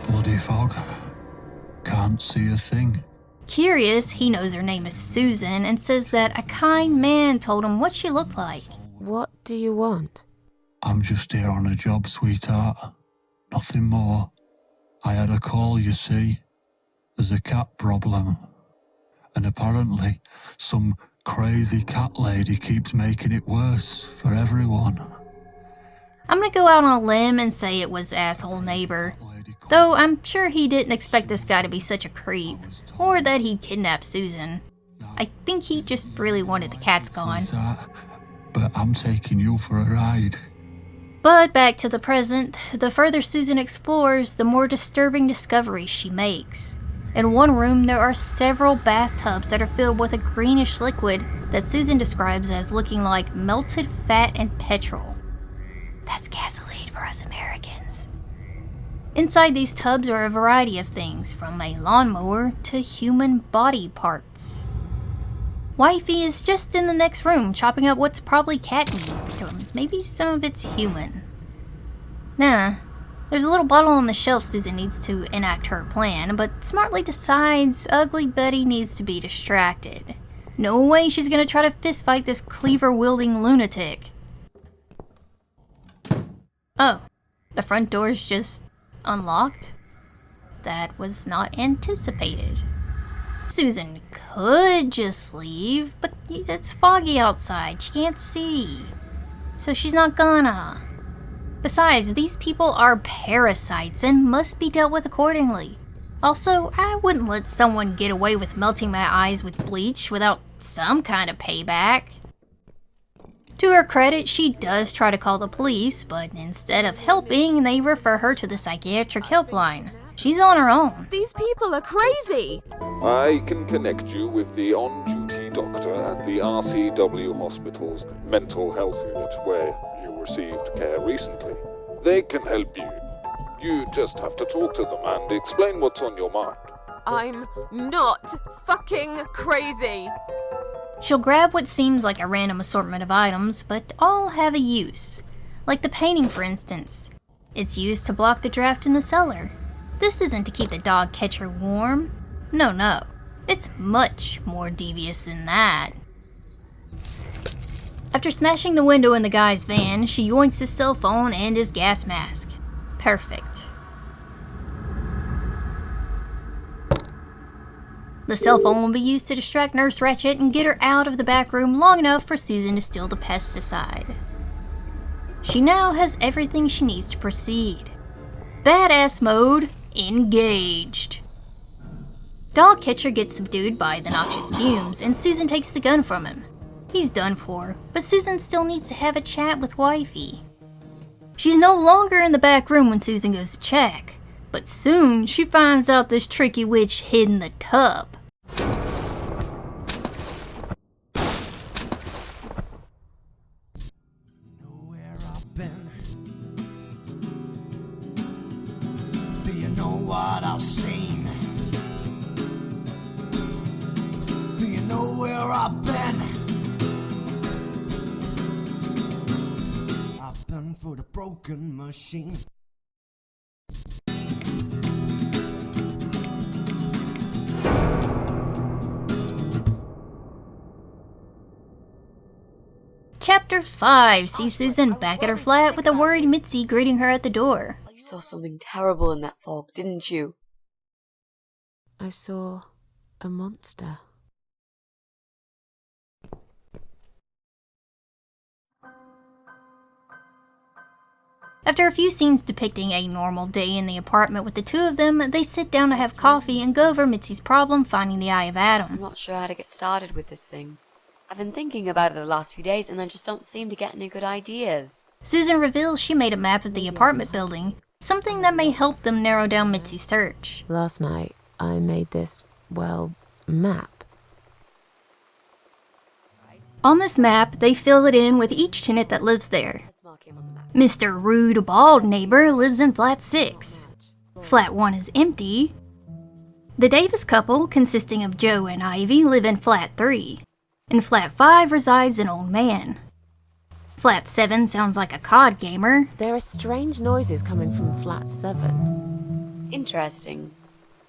Bloody fog. Can't see a thing. Curious, he knows her name is Susan and says that a kind man told him what she looked like. What do you want? I'm just here on a job, sweetheart. Nothing more. I had a call, you see. There's a cat problem. And apparently, some crazy cat lady keeps making it worse for everyone. I'm gonna go out on a limb and say it was asshole neighbor. Though I'm sure he didn't expect this guy to be such a creep, or that he'd kidnap Susan. I think he just really wanted the cats gone. But I'm taking you for a ride. But back to the present, the further Susan explores, the more disturbing discoveries she makes. In one room, there are several bathtubs that are filled with a greenish liquid that Susan describes as looking like melted fat and petrol. That's gasoline for us Americans. Inside these tubs are a variety of things, from a lawnmower to human body parts. Wifey is just in the next room chopping up what's probably cat meat, or maybe some of it's human. Nah, there's a little bottle on the shelf Susan needs to enact her plan, but smartly decides Ugly Betty needs to be distracted. No way she's gonna try to fistfight this cleaver-wielding lunatic. Oh, the front door's just unlocked? That was not anticipated. Susan could just leave, but it's foggy outside, she can't see. So she's not gonna. Besides, these people are parasites and must be dealt with accordingly. Also, I wouldn't let someone get away with melting my eyes with bleach without some kind of payback. To her credit, she does try to call the police, but instead of helping, they refer her to the psychiatric helpline. She's on her own. These people are crazy! I can connect you with the on-duty doctor at the RCW Hospital's mental health unit where you received care recently. They can help you. You just have to talk to them and explain what's on your mind. I'm not fucking crazy! She'll grab what seems like a random assortment of items, but all have a use. Like the painting, for instance. It's used to block the draft in the cellar. This isn't to keep the dog catcher warm. No. It's much more devious than that. After smashing the window in the guy's van, she yoinks his cell phone and his gas mask. Perfect. The cell phone will be used to distract Nurse Ratched and get her out of the back room long enough for Susan to steal the pesticide. She now has everything she needs to proceed. Badass mode engaged. Dog catcher gets subdued by the noxious fumes, and Susan takes the gun from him. He's done for, but Susan still needs to have a chat with Wifey. She's no longer in the back room when Susan goes to check, but soon she finds out this tricky witch hid in the tub. Do you know what I've seen? Do you know where I've been? I've been for the broken machine. Chapter 5 sees Susan back at her flat with a worried Mitzi greeting her at the door. You saw something terrible in that fog, didn't you? I saw a monster. After a few scenes depicting a normal day in the apartment with the two of them, they sit down to have coffee and go over Mitzi's problem finding the Eye of Adam. I'm not sure how to get started with this thing. I've been thinking about it the last few days and I just don't seem to get any good ideas. Susan reveals she made a map of the apartment building, something that may help them narrow down Mitzi's search. Last night, I made this, map. On this map, they fill it in with each tenant that lives there. Mr. Rude Bald Neighbor lives in Flat 6. Flat 1 is empty. The Davis couple, consisting of Joe and Ivy, live in Flat 3. In Flat 5 resides an old man. Flat 7 sounds like a COD gamer. There are strange noises coming from Flat 7. Interesting.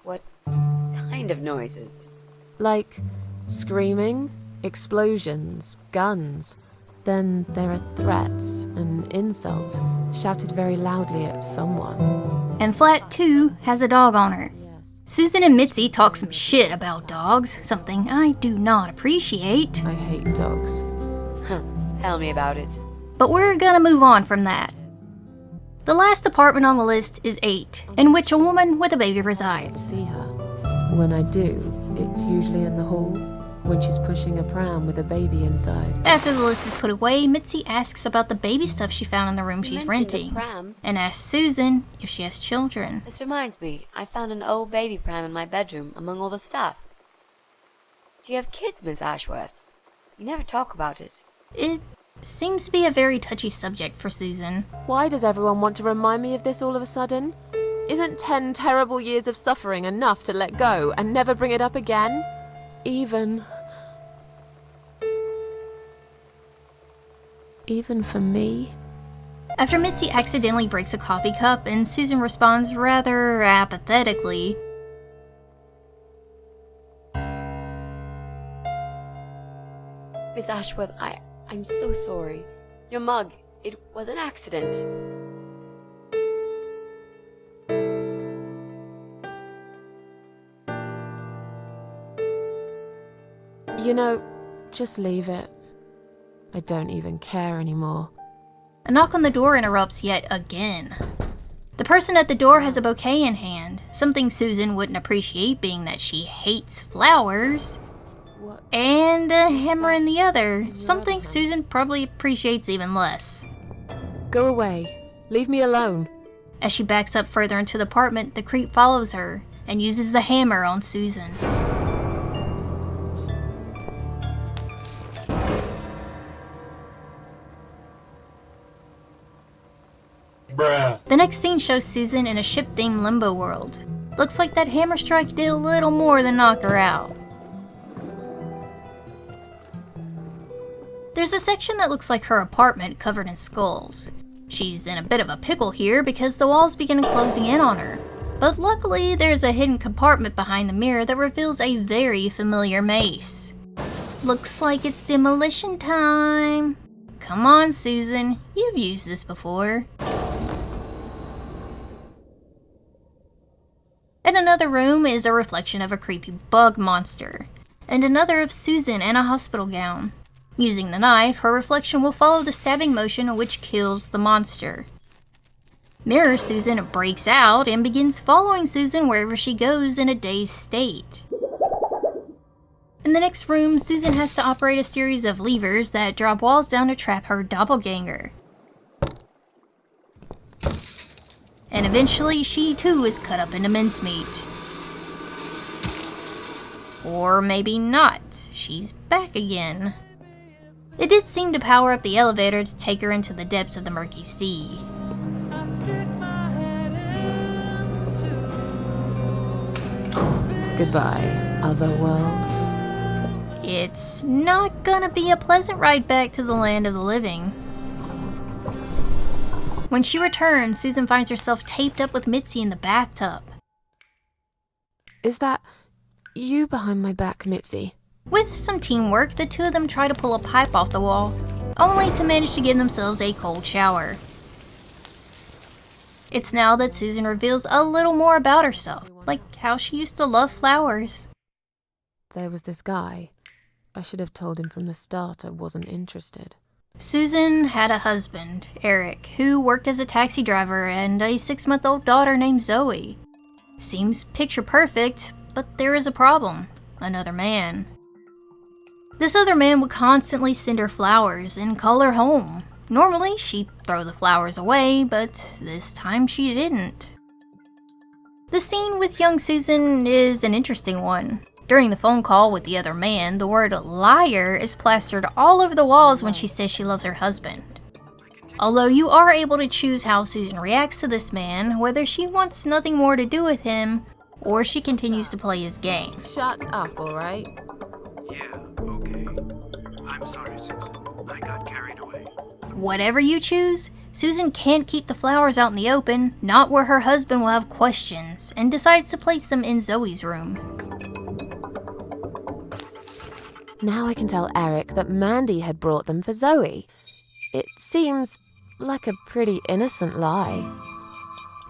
What kind of noises? Like screaming, explosions, guns. Then there are threats and insults shouted very loudly at someone. And Flat 2 has a dog owner. Susan and Mitzi talk some shit about dogs, something I do not appreciate. I hate dogs. Tell me about it. But we're gonna move on from that. The last apartment on the list is 8, in which a woman with a baby resides. See her. When I do, it's usually in the hall, when she's pushing a pram with a baby inside. After the list is put away, Mitzi asks about the baby stuff she found in the room You she's mentioned a renting, pram. and asks Susan if she has children. This reminds me, I found an old baby pram in my bedroom among all the stuff. Do you have kids, Miss Ashworth? You never talk about it. It seems to be a very touchy subject for Susan. Why does everyone want to remind me of this all of a sudden? Isn't 10 terrible years of suffering enough to let go and never bring it up again? Even for me? After Mitzi accidentally breaks a coffee cup and Susan responds rather apathetically, Miss Ashworth, I'm so sorry. Your mug, it was an accident. You know, just leave it. I don't even care anymore. a knock on the door interrupts yet again. The person at the door has a bouquet in hand, something Susan wouldn't appreciate being that she hates flowers. What? And a hammer in the other, something Susan probably appreciates even less. Go away. Leave me alone. As she backs up further into the apartment, the creep follows her and uses the hammer on Susan. Bruh. The next scene shows Susan in a ship-themed limbo world. Looks like that hammer strike did a little more than knock her out. There's a section that looks like her apartment covered in skulls. She's in a bit of a pickle here because the walls begin closing in on her. But luckily, there's a hidden compartment behind the mirror that reveals a very familiar mace. Looks like it's demolition time. Come on, Susan, you've used this before. In another room is a reflection of a creepy bug monster, and another of Susan in a hospital gown. Using the knife, her reflection will follow the stabbing motion which kills the monster. Mirror Susan breaks out and begins following Susan wherever she goes in a dazed state. In the next room, Susan has to operate a series of levers that drop walls down to trap her doppelganger. And eventually, she too is cut up into mincemeat. Or maybe not. She's back again. It did seem to power up the elevator to take her into the depths of the murky sea. Goodbye, other world. It's not gonna be a pleasant ride back to the land of the living. When she returns, Susan finds herself taped up with Mitzi in the bathtub. Is that you behind my back, Mitzi? With some teamwork, the two of them try to pull a pipe off the wall, only to manage to give themselves a cold shower. It's now that Susan reveals a little more about herself, like how she used to love flowers. There was this guy. I should have told him from the start I wasn't interested. Susan had a husband, Eric, who worked as a taxi driver and a 6-month-old daughter named Zoe. Seems picture perfect, but there is a problem. Another man. This other man would constantly send her flowers and call her home. Normally, she'd throw the flowers away, but this time she didn't. The scene with young Susan is an interesting one. During the phone call with the other man, the word liar is plastered all over the walls when she says she loves her husband. Although you are able to choose how Susan reacts to this man, whether she wants nothing more to do with him, or she continues to play his game. Shut up, alright? Yeah, okay. I'm sorry, Susan. I got carried away. Whatever you choose, Susan can't keep the flowers out in the open, not where her husband will have questions, and decides to place them in Zoe's room. Now I can tell Eric that Mandy had brought them for Zoe. It seems like a pretty innocent lie.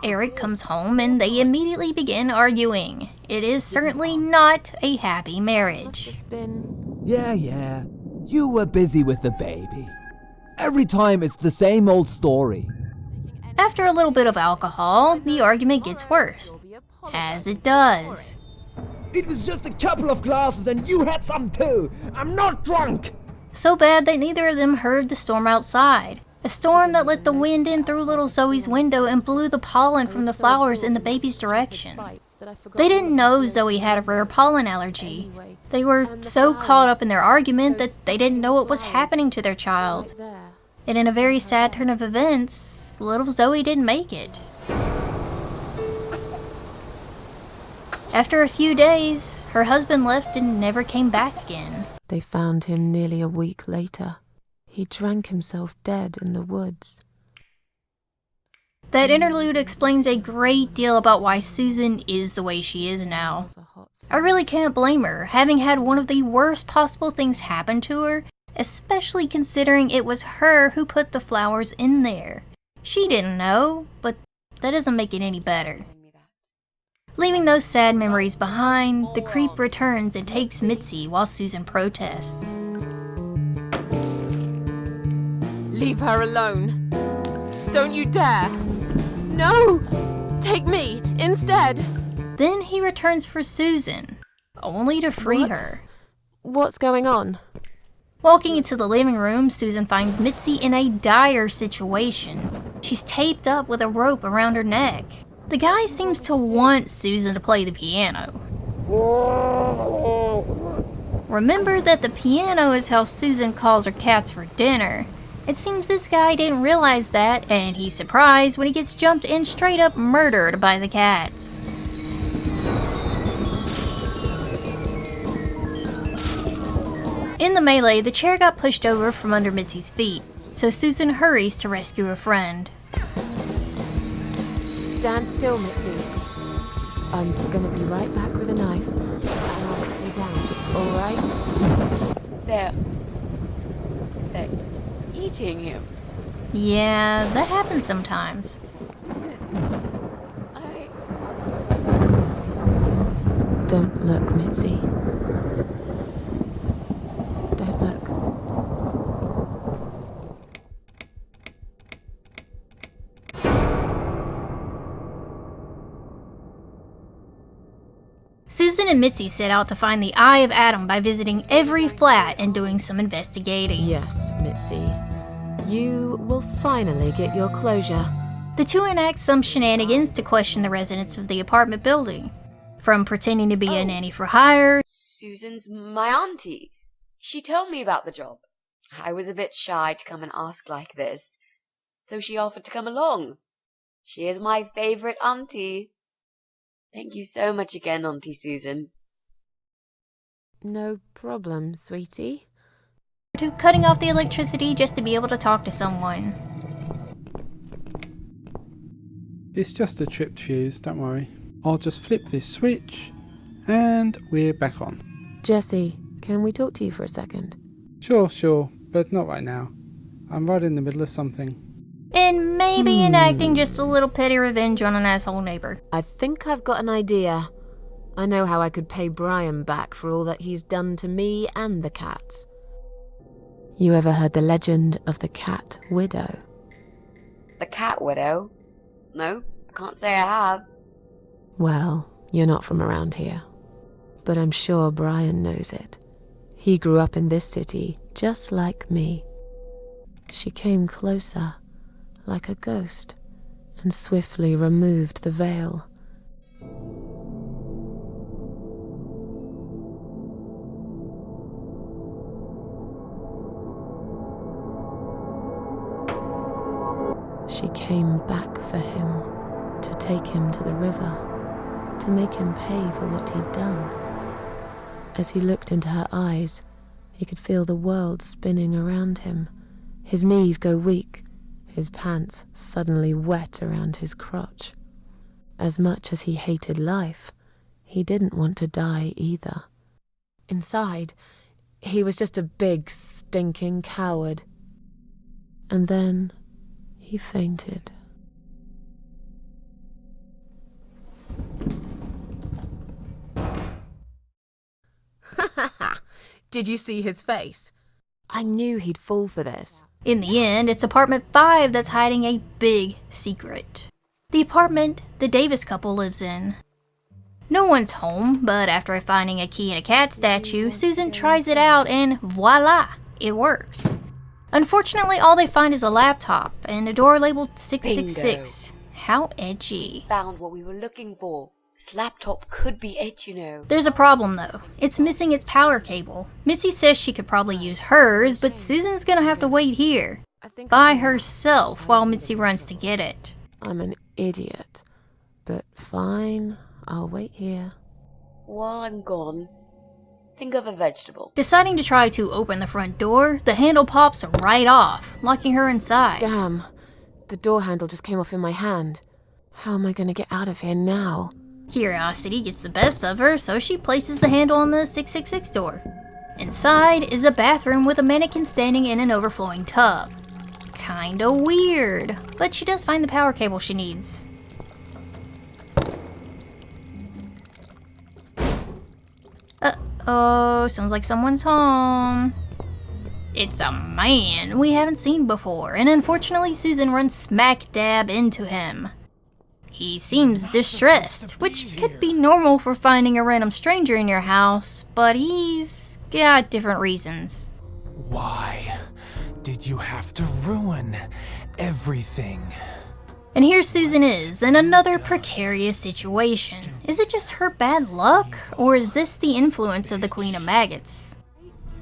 Eric comes home and they immediately begin arguing. It is certainly not a happy marriage. Yeah. You were busy with the baby. Every time it's the same old story. After a little bit of alcohol, the argument gets worse. As it does. It was just a couple of glasses and you had some too! I'm not drunk! So bad that neither of them heard the storm outside. A storm that let the wind in through little Zoe's window and blew the pollen from the flowers in the baby's direction. They didn't know Zoe had a rare pollen allergy. They were so caught up in their argument that they didn't know what was happening to their child. And in a very sad turn of events, little Zoe didn't make it. After a few days, her husband left and never came back again. They found him nearly a week later. He drank himself dead in the woods. That interlude explains a great deal about why Susan is the way she is now. I really can't blame her, having had one of the worst possible things happen to her, especially considering it was her who put the flowers in there. She didn't know, but that doesn't make it any better. Leaving those sad memories behind, the creep returns and takes Mitzi while Susan protests. Leave her alone. Don't you dare. No! Take me instead. Then he returns for Susan, only to free her. What's going on? Walking into the living room, Susan finds Mitzi in a dire situation. She's taped up with a rope around her neck. The guy seems to want Susan to play the piano. Remember that the piano is how Susan calls her cats for dinner. It seems this guy didn't realize that, and he's surprised when he gets jumped and straight up murdered by the cats. In the melee, the chair got pushed over from under Mitzi's feet, so Susan hurries to rescue her friend. Stand still, Mitzi. I'm gonna be right back with a knife, and I'll cut you down, alright? They're eating him. Yeah, that happens sometimes. Don't look, Mitzi. Don't look. Susan and Mitzi set out to find the Eye of Adam by visiting every flat and doing some investigating. Yes, Mitzi. You will finally get your closure. The two enact some shenanigans to question the residents of the apartment building. From pretending to be a nanny for hire. Susan's my auntie. She told me about the job. I was a bit shy to come and ask like this, so she offered to come along. She is my favorite auntie. Thank you so much again, Auntie Susan. No problem, sweetie. To cutting off the electricity just to be able to talk to someone. It's just a tripped fuse, don't worry. I'll just flip this switch, and we're back on. Jesse, can we talk to you for a second? Sure, but not right now. I'm right in the middle of something. And maybe enacting just a little petty revenge on an asshole neighbor. I think I've got an idea. I know how I could pay Brian back for all that he's done to me and the cats. You ever heard the legend of the cat widow? The cat widow? No, I can't say I have. Well, you're not from around here. But I'm sure Brian knows it. He grew up in this city, just like me. She came closer, like a ghost, and swiftly removed the veil. She came back for him, to take him to the river, to make him pay for what he'd done. As he looked into her eyes, he could feel the world spinning around him, his knees go weak, his pants suddenly wet around his crotch. As much as he hated life, he didn't want to die either. Inside, he was just a big, stinking coward. And then he fainted. Did you see his face? I knew he'd fall for this. In the end, it's apartment 5 that's hiding a big secret. The apartment the Davis couple lives in. No one's home, but after finding a key in a cat statue, Susan tries it out and voila, it works. Unfortunately, all they find is a laptop and a door labeled 666. How edgy. Found what we were looking for. This laptop could be it, you know. There's a problem though. It's missing its power cable. Mitzi says she could probably use hers, but Susan's gonna have to wait here by herself while Mitzi runs to get it. I'm an idiot, but fine, I'll wait here. While I'm gone, think of a vegetable. Deciding to try to open the front door, the handle pops right off, locking her inside. Damn, the door handle just came off in my hand. How am I gonna get out of here now? Curiosity gets the best of her, so she places the handle on the 666 door. Inside is a bathroom with a mannequin standing in an overflowing tub. Kinda weird, but she does find the power cable she needs. Uh-oh, sounds like someone's home. It's a man we haven't seen before, and unfortunately Susan runs smack dab into him. He seems distressed, which could be normal for finding a random stranger in your house, but he's got different reasons. Why did you have to ruin everything? And here Susan is, in another precarious situation. Is it just her bad luck, or is this the influence of the Queen of Maggots?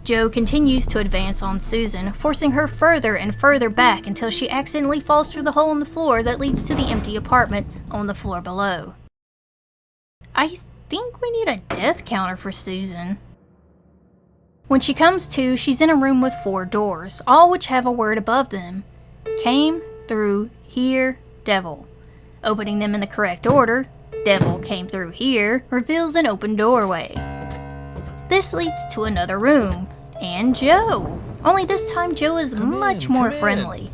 Joe continues to advance on Susan, forcing her further and further back until she accidentally falls through the hole in the floor that leads to the empty apartment on the floor below. I think we need a death counter for Susan. When she comes to, she's in a room with 4 doors, all which have a word above them. Came through here, devil. Opening them in the correct order, devil came through here, reveals an open doorway. This leads to another room, and Joe. Only this time Joe is much more friendly.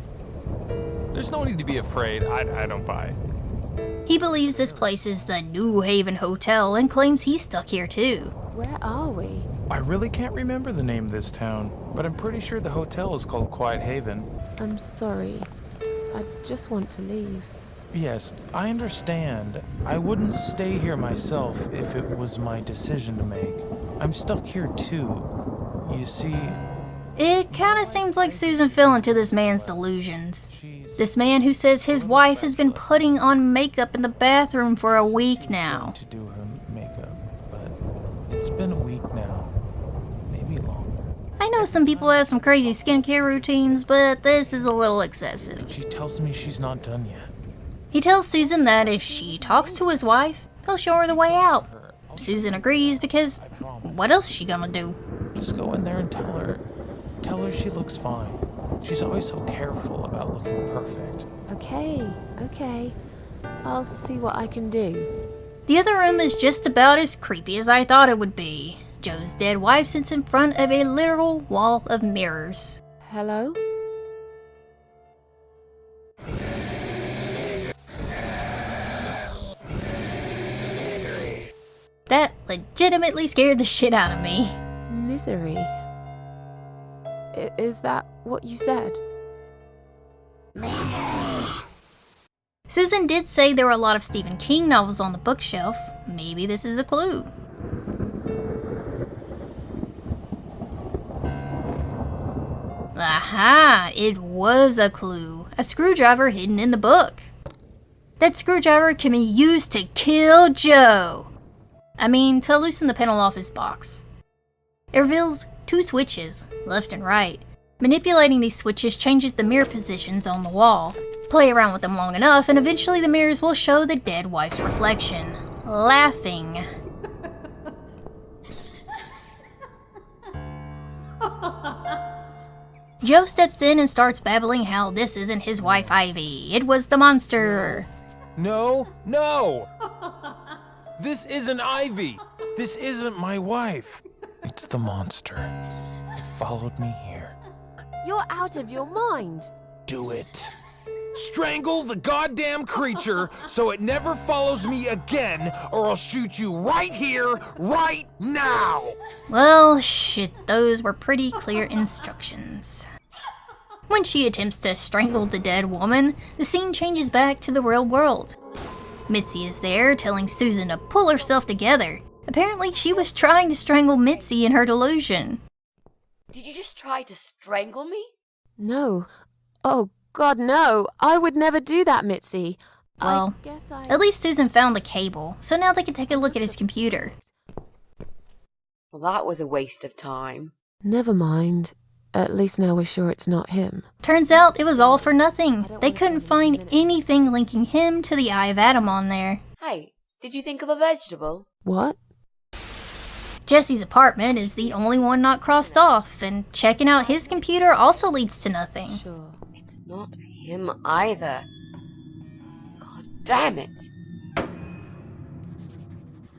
There's no need to be afraid. I don't buy it. He believes this place is the New Haven Hotel and claims he's stuck here too. Where are we? I really can't remember the name of this town, but I'm pretty sure the hotel is called Quiet Haven. I'm sorry. I just want to leave. Yes, I understand. I wouldn't stay here myself if it was my decision to make. I'm stuck here too. You see... It kinda seems like Susan fell into this man's delusions. This man who says his wife has been putting on makeup in the bathroom for a week now. ...to do her makeup, but it's been a week now. Maybe longer. I know some people have some crazy skincare routines, but this is a little excessive. She tells me she's not done yet. He tells Susan that if she talks to his wife, he'll show her the way out. Susan agrees because what else is she gonna do? Just go in there and tell her. Tell her she looks fine. She's always so careful about looking perfect. Okay. I'll see what I can do. The other room is just about as creepy as I thought it would be. Joe's dead wife sits in front of a literal wall of mirrors. Hello? That legitimately scared the shit out of me. Misery. Is that what you said? Susan did say there were a lot of Stephen King novels on the bookshelf. Maybe this is a clue. Aha! It was a clue. A screwdriver hidden in the book. That screwdriver can be used to kill Joe. I mean, to loosen the panel off his box. It reveals 2 switches, left and right. Manipulating these switches changes the mirror positions on the wall. Play around with them long enough, and eventually the mirrors will show the dead wife's reflection, laughing. Joe steps in and starts babbling how this isn't his wife Ivy. It was the monster. No! This isn't Ivy! This isn't my wife! It's the monster. It followed me here. You're out of your mind. Do it. Strangle the goddamn creature so it never follows me again, or I'll shoot you right here, right now! Well, shit, those were pretty clear instructions. When she attempts to strangle the dead woman, the scene changes back to the real world. Mitzi is there, telling Susan to pull herself together. Apparently, she was trying to strangle Mitzi in her delusion. Did you just try to strangle me? No. Oh, God, no. I would never do that, Mitzi. Well, at least Susan found the cable, so now they can take a look at his computer. Well, that was a waste of time. Never mind. At least now we're sure it's not him. Turns out it was all for nothing. They couldn't find anything linking him to the Eye of Adam on there. Hey, did you think of a vegetable? What? Jesse's apartment is the only one not crossed off, and checking out his computer also leads to nothing. It's not him either. God damn it.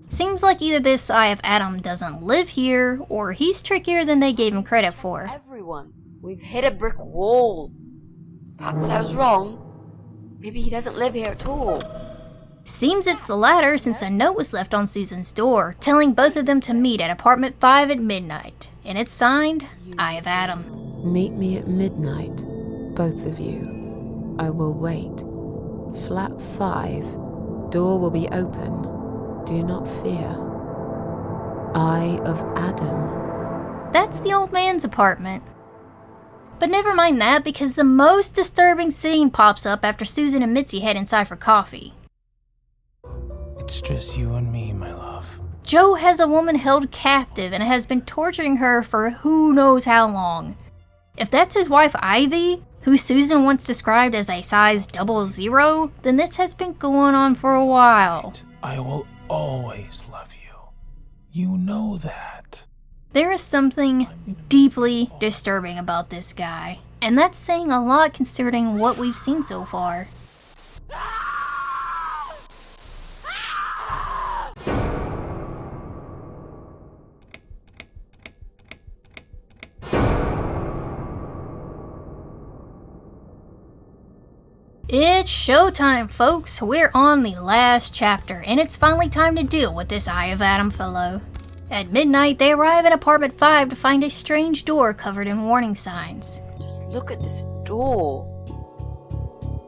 Seems like either this Eye of Adam doesn't live here, or he's trickier than they gave him credit for. Everyone, we've hit a brick wall. Perhaps I was wrong. Maybe he doesn't live here at all. Seems it's the latter, since a note was left on Susan's door, telling both of them to meet at apartment 5 at midnight. And it's signed, Eye of Adam. Meet me at midnight, both of you. I will wait. Flat 5. Door will be open. Do not fear. Eye of Adam. That's the old man's apartment. But never mind that, because the most disturbing scene pops up after Susan and Mitzi head inside for coffee. It's just you and me, my love. Joe has a woman held captive and has been torturing her for who knows how long. If that's his wife Ivy, who Susan once described as a size 00, then this has been going on for a while. I will always love you. You know that. There is something deeply disturbing about this guy, and that's saying a lot considering what we've seen so far. It's showtime, folks. We're on the last chapter, and it's finally time to deal with this Eye of Adam fellow. At midnight, they arrive at apartment 5 to find a strange door covered in warning signs. Just look at this door.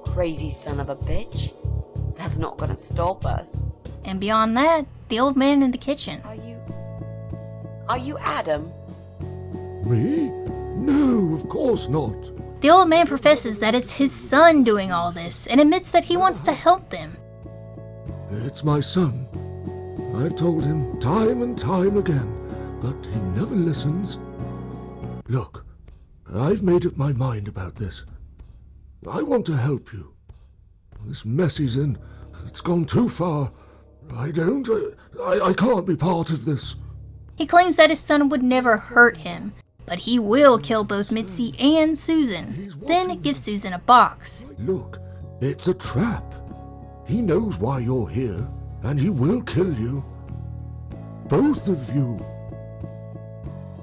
Crazy son of a bitch. That's not gonna stop us. And beyond that, the old man in the kitchen. Are you Adam? Me? No, of course not. The old man professes that it's his son doing all this, and admits that he wants to help them. It's my son. I've told him time and time again, but he never listens. Look, I've made up my mind about this. I want to help you. This mess he's in, it's gone too far. I can't be part of this. He claims that his son would never hurt him, but he will kill both Mitzi and Susan, then give Susan a box. Look, it's a trap. He knows why you're here, and he will kill you. Both of you.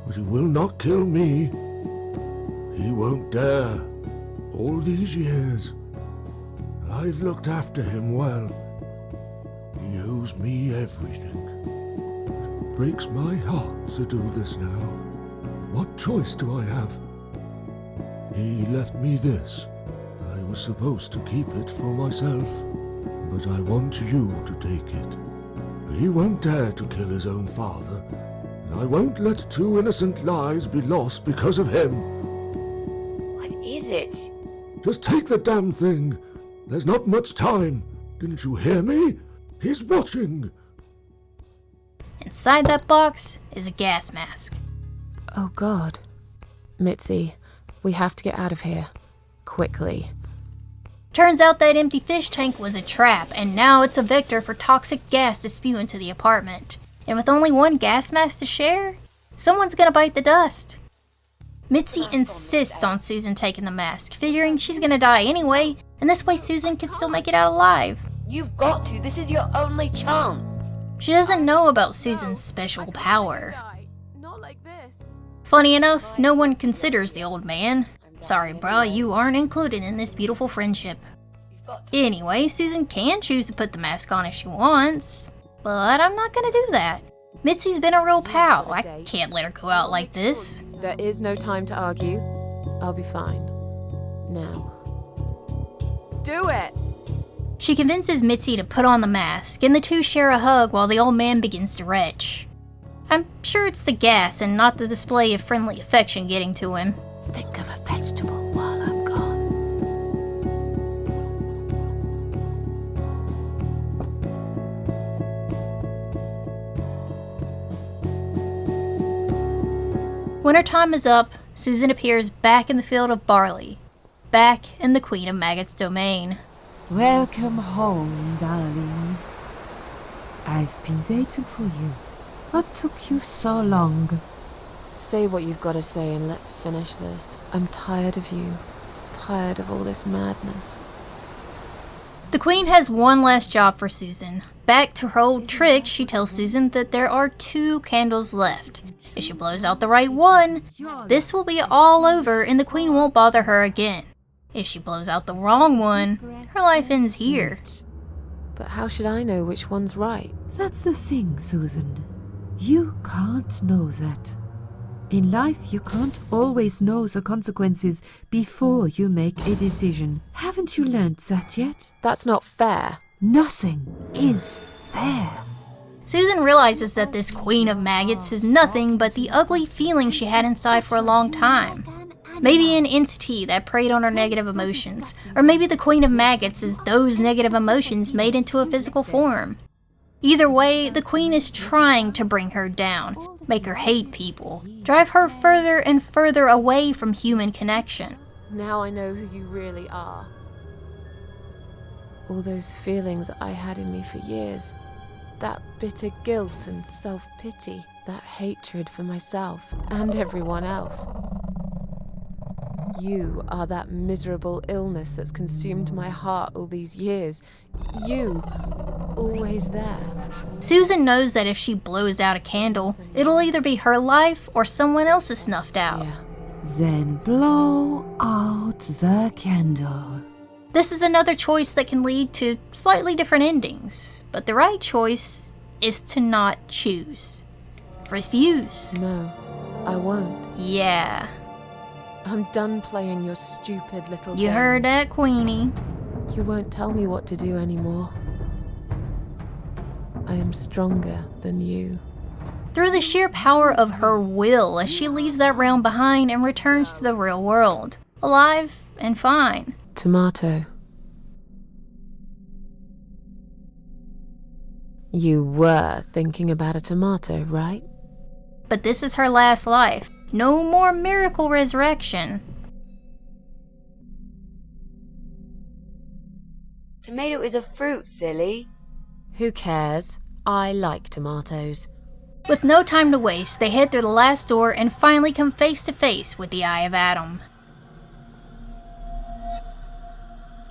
But he will not kill me. He won't dare. All these years, I've looked after him well. He owes me everything. It breaks my heart to do this now. What choice do I have? He left me this. I was supposed to keep it for myself, but I want you to take it. He won't dare to kill his own father, and I won't let 2 innocent lives be lost because of him. What is it? Just take the damn thing. There's not much time. Didn't you hear me? He's watching. Inside that box is a gas mask. Oh God. Mitzi, we have to get out of here. Quickly. Turns out that empty fish tank was a trap, and now it's a vector for toxic gas to spew into the apartment. And with only one gas mask to share, someone's gonna bite the dust. Mitzi insists on Susan taking the mask, figuring she's gonna die anyway, and this way Susan can still make it out alive. You've got to. This is your only chance. She doesn't know about Susan's special power. Funny enough, no one considers the old man. Sorry, bruh, you aren't included in this beautiful friendship. Anyway, Susan can choose to put the mask on if she wants, but I'm not gonna do that. Mitzi's been a real pal. I can't let her go out like this. There is no time to argue. I'll be fine. Now. Do it! She convinces Mitzi to put on the mask, and the two share a hug while the old man begins to retch. I'm sure it's the gas and not the display of friendly affection getting to him. Think of a vegetable while I'm gone. Wintertime is up, Susan appears back in the field of barley, back in the Queen of Maggots' domain. Welcome home, darling. I've been waiting for you. What took you so long? Say what you've got to say and let's finish this. I'm tired of you. Tired of all this madness. The Queen has one last job for Susan. Back to her old trick, she tells Susan that there are 2 candles left. If she blows out the right one, this will be all over and the Queen won't bother her again. If she blows out the wrong one, her life ends here. But how should I know which one's right? That's the thing, Susan. You can't know that. In life, you can't always know the consequences before you make a decision. Haven't you learned that yet? That's not fair. Nothing is fair. Susan realizes that this Queen of Maggots is nothing but the ugly feeling she had inside for a long time. Maybe an entity that preyed on her negative emotions, or maybe the Queen of Maggots is those negative emotions made into a physical form. Either way, the Queen is trying to bring her down, make her hate people, drive her further and further away from human connection. Now I know who you really are. All those feelings I had in me for years. That bitter guilt and self-pity. That hatred for myself and everyone else. You are that miserable illness that's consumed my heart all these years. You, always there. Susan knows that if she blows out a candle, it'll either be her life or someone else's snuffed out. Yeah. Then blow out the candle. This is another choice that can lead to slightly different endings, but the right choice is to not choose. Refuse. No, I won't. Yeah. I'm done playing your stupid little games. You heard that, Queenie. You won't tell me what to do anymore. I am stronger than you. Through the sheer power of her will as she leaves that realm behind and returns to the real world, alive and fine. Tomato. You were thinking about a tomato, right? But this is her last life. No more miracle resurrection. Tomato is a fruit, silly. Who cares? I like tomatoes. With no time to waste, they head through the last door and finally come face to face with the Eye of Adam.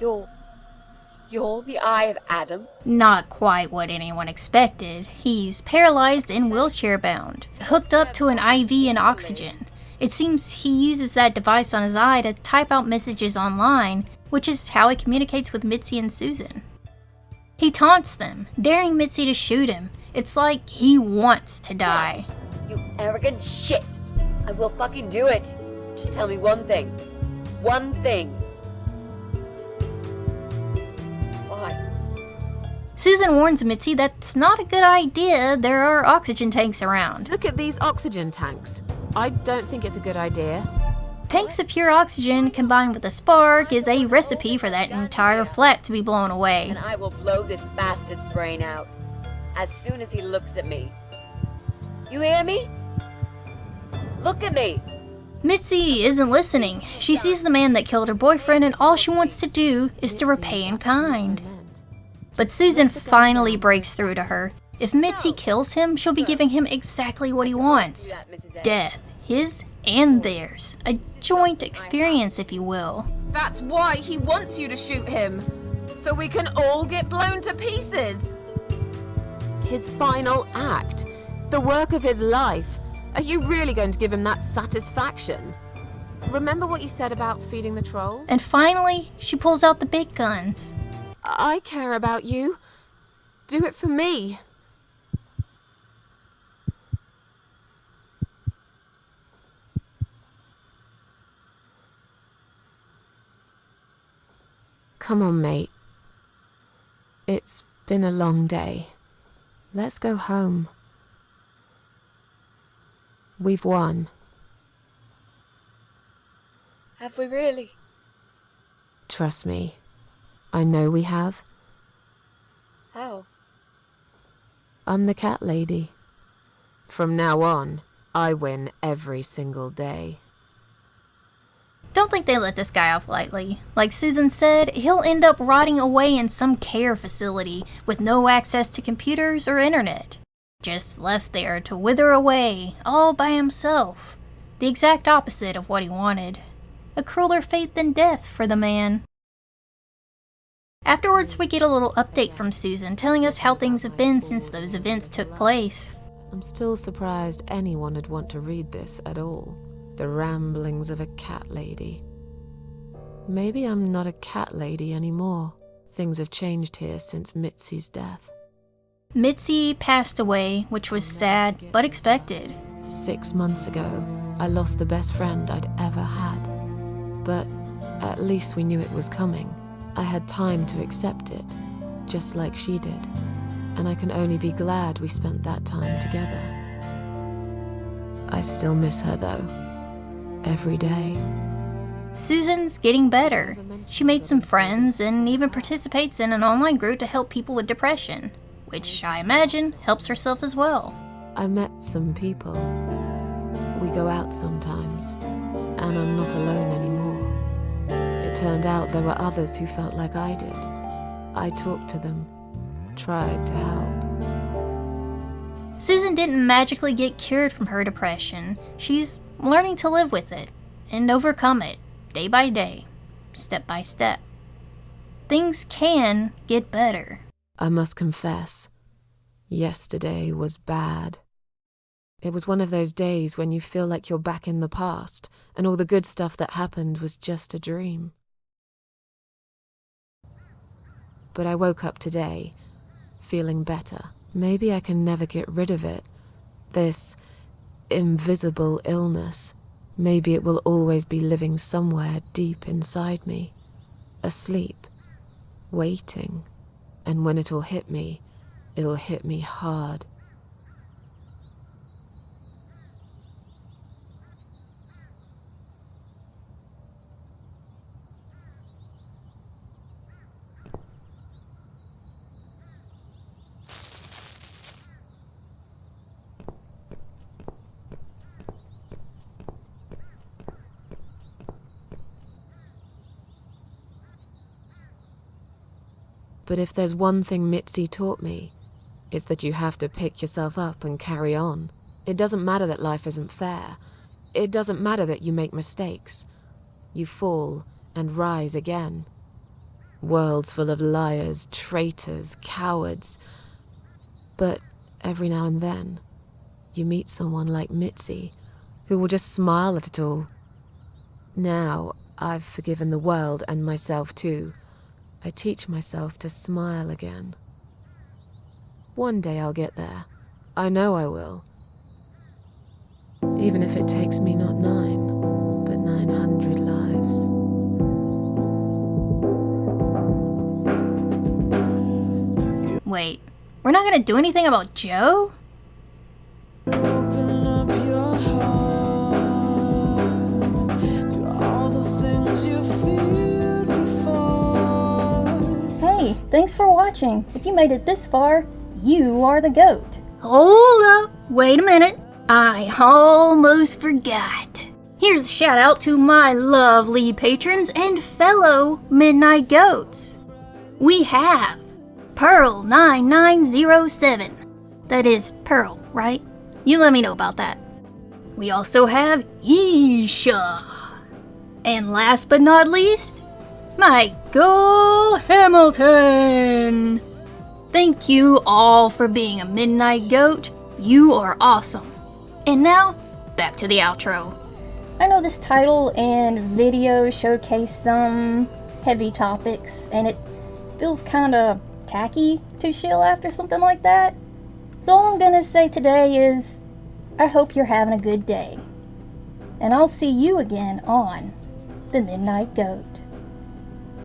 You're the Eye of Adam? Not quite what anyone expected. He's paralyzed and wheelchair bound, hooked up to an IV and oxygen. It seems he uses that device on his eye to type out messages online, which is how he communicates with Mitzi and Susan. He taunts them, daring Mitzi to shoot him. It's like he wants to die. You arrogant shit! I will fucking do it! Just tell me one thing. One thing. Why? Susan warns Mitzi that's not a good idea. There are oxygen tanks around. Look at these oxygen tanks. I don't think it's a good idea. Tanks of pure oxygen combined with a spark is a recipe for that entire flat to be blown away. And I will blow this bastard's brain out as soon as he looks at me. You hear me? Look at me! Mitzi isn't listening. She sees the man that killed her boyfriend and all she wants to do is to repay in kind. But Susan finally breaks through to her. If Mitzi kills him, she'll be giving him exactly what he wants. Death. His and theirs. A joint experience, if you will. That's why he wants you to shoot him. So we can all get blown to pieces. His final act. The work of his life. Are you really going to give him that satisfaction? Remember what you said about feeding the troll? And finally, she pulls out the big guns. I care about you. Do it for me. Come on, mate. It's been a long day. Let's go home. We've won. Have we really? Trust me. I know we have. How? I'm the cat lady. From now on, I win every single day. Don't think they let this guy off lightly. Like Susan said, he'll end up rotting away in some care facility with no access to computers or internet. Just left there to wither away, all by himself. The exact opposite of what he wanted. A crueler fate than death for the man. Afterwards, we get a little update from Susan telling us how things have been since those events took place. I'm still surprised anyone would want to read this at all. The ramblings of a cat lady. Maybe I'm not a cat lady anymore. Things have changed here since Mitzi's death. Mitzi passed away, which was sad, but expected. 6 months ago, I lost the best friend I'd ever had. But at least we knew it was coming. I had time to accept it, just like she did. And I can only be glad we spent that time together. I still miss her though. Every day. Susan's getting better. She made some friends and even participates in an online group to help people with depression, which I imagine helps herself as well. I met some people. We go out sometimes, and I'm not alone anymore. It turned out there were others who felt like I did. I talked to them, tried to help. Susan didn't magically get cured from her depression. She's learning to live with it and overcome it day by day, step by step. Things can get better. I must confess, yesterday was bad. It was one of those days when you feel like you're back in the past and all the good stuff that happened was just a dream. But I woke up today, feeling better. Maybe I can never get rid of it. This invisible illness. Maybe it will always be living somewhere deep inside me. Asleep. Waiting. And when it'll hit me hard. But if there's one thing Mitzi taught me, it's that you have to pick yourself up and carry on. It doesn't matter that life isn't fair. It doesn't matter that you make mistakes. You fall and rise again. Worlds full of liars, traitors, cowards. But every now and then, you meet someone like Mitzi, who will just smile at it all. Now, I've forgiven the world and myself too. I teach myself to smile again. One day I'll get there. I know I will. Even if it takes me not 9, but 900 lives. Wait, we're not gonna do anything about Joe? Hey, thanks for watching. If you made it this far, you are the GOAT. Hold up, wait a minute. I almost forgot. Here's a shout out to my lovely patrons and fellow Midnight Goats. We have Pearl9907. That is Pearl, right? You let me know about that. We also have Isha. And last but not least, Michael Hamilton. Thank you all for being a Midnight Goat. You are awesome. And now, back to the outro. I know this title and video showcase some heavy topics, and it feels kinda tacky to shill after something like that. So all I'm gonna say today is, I hope you're having a good day. And I'll see you again on the Midnight Goat.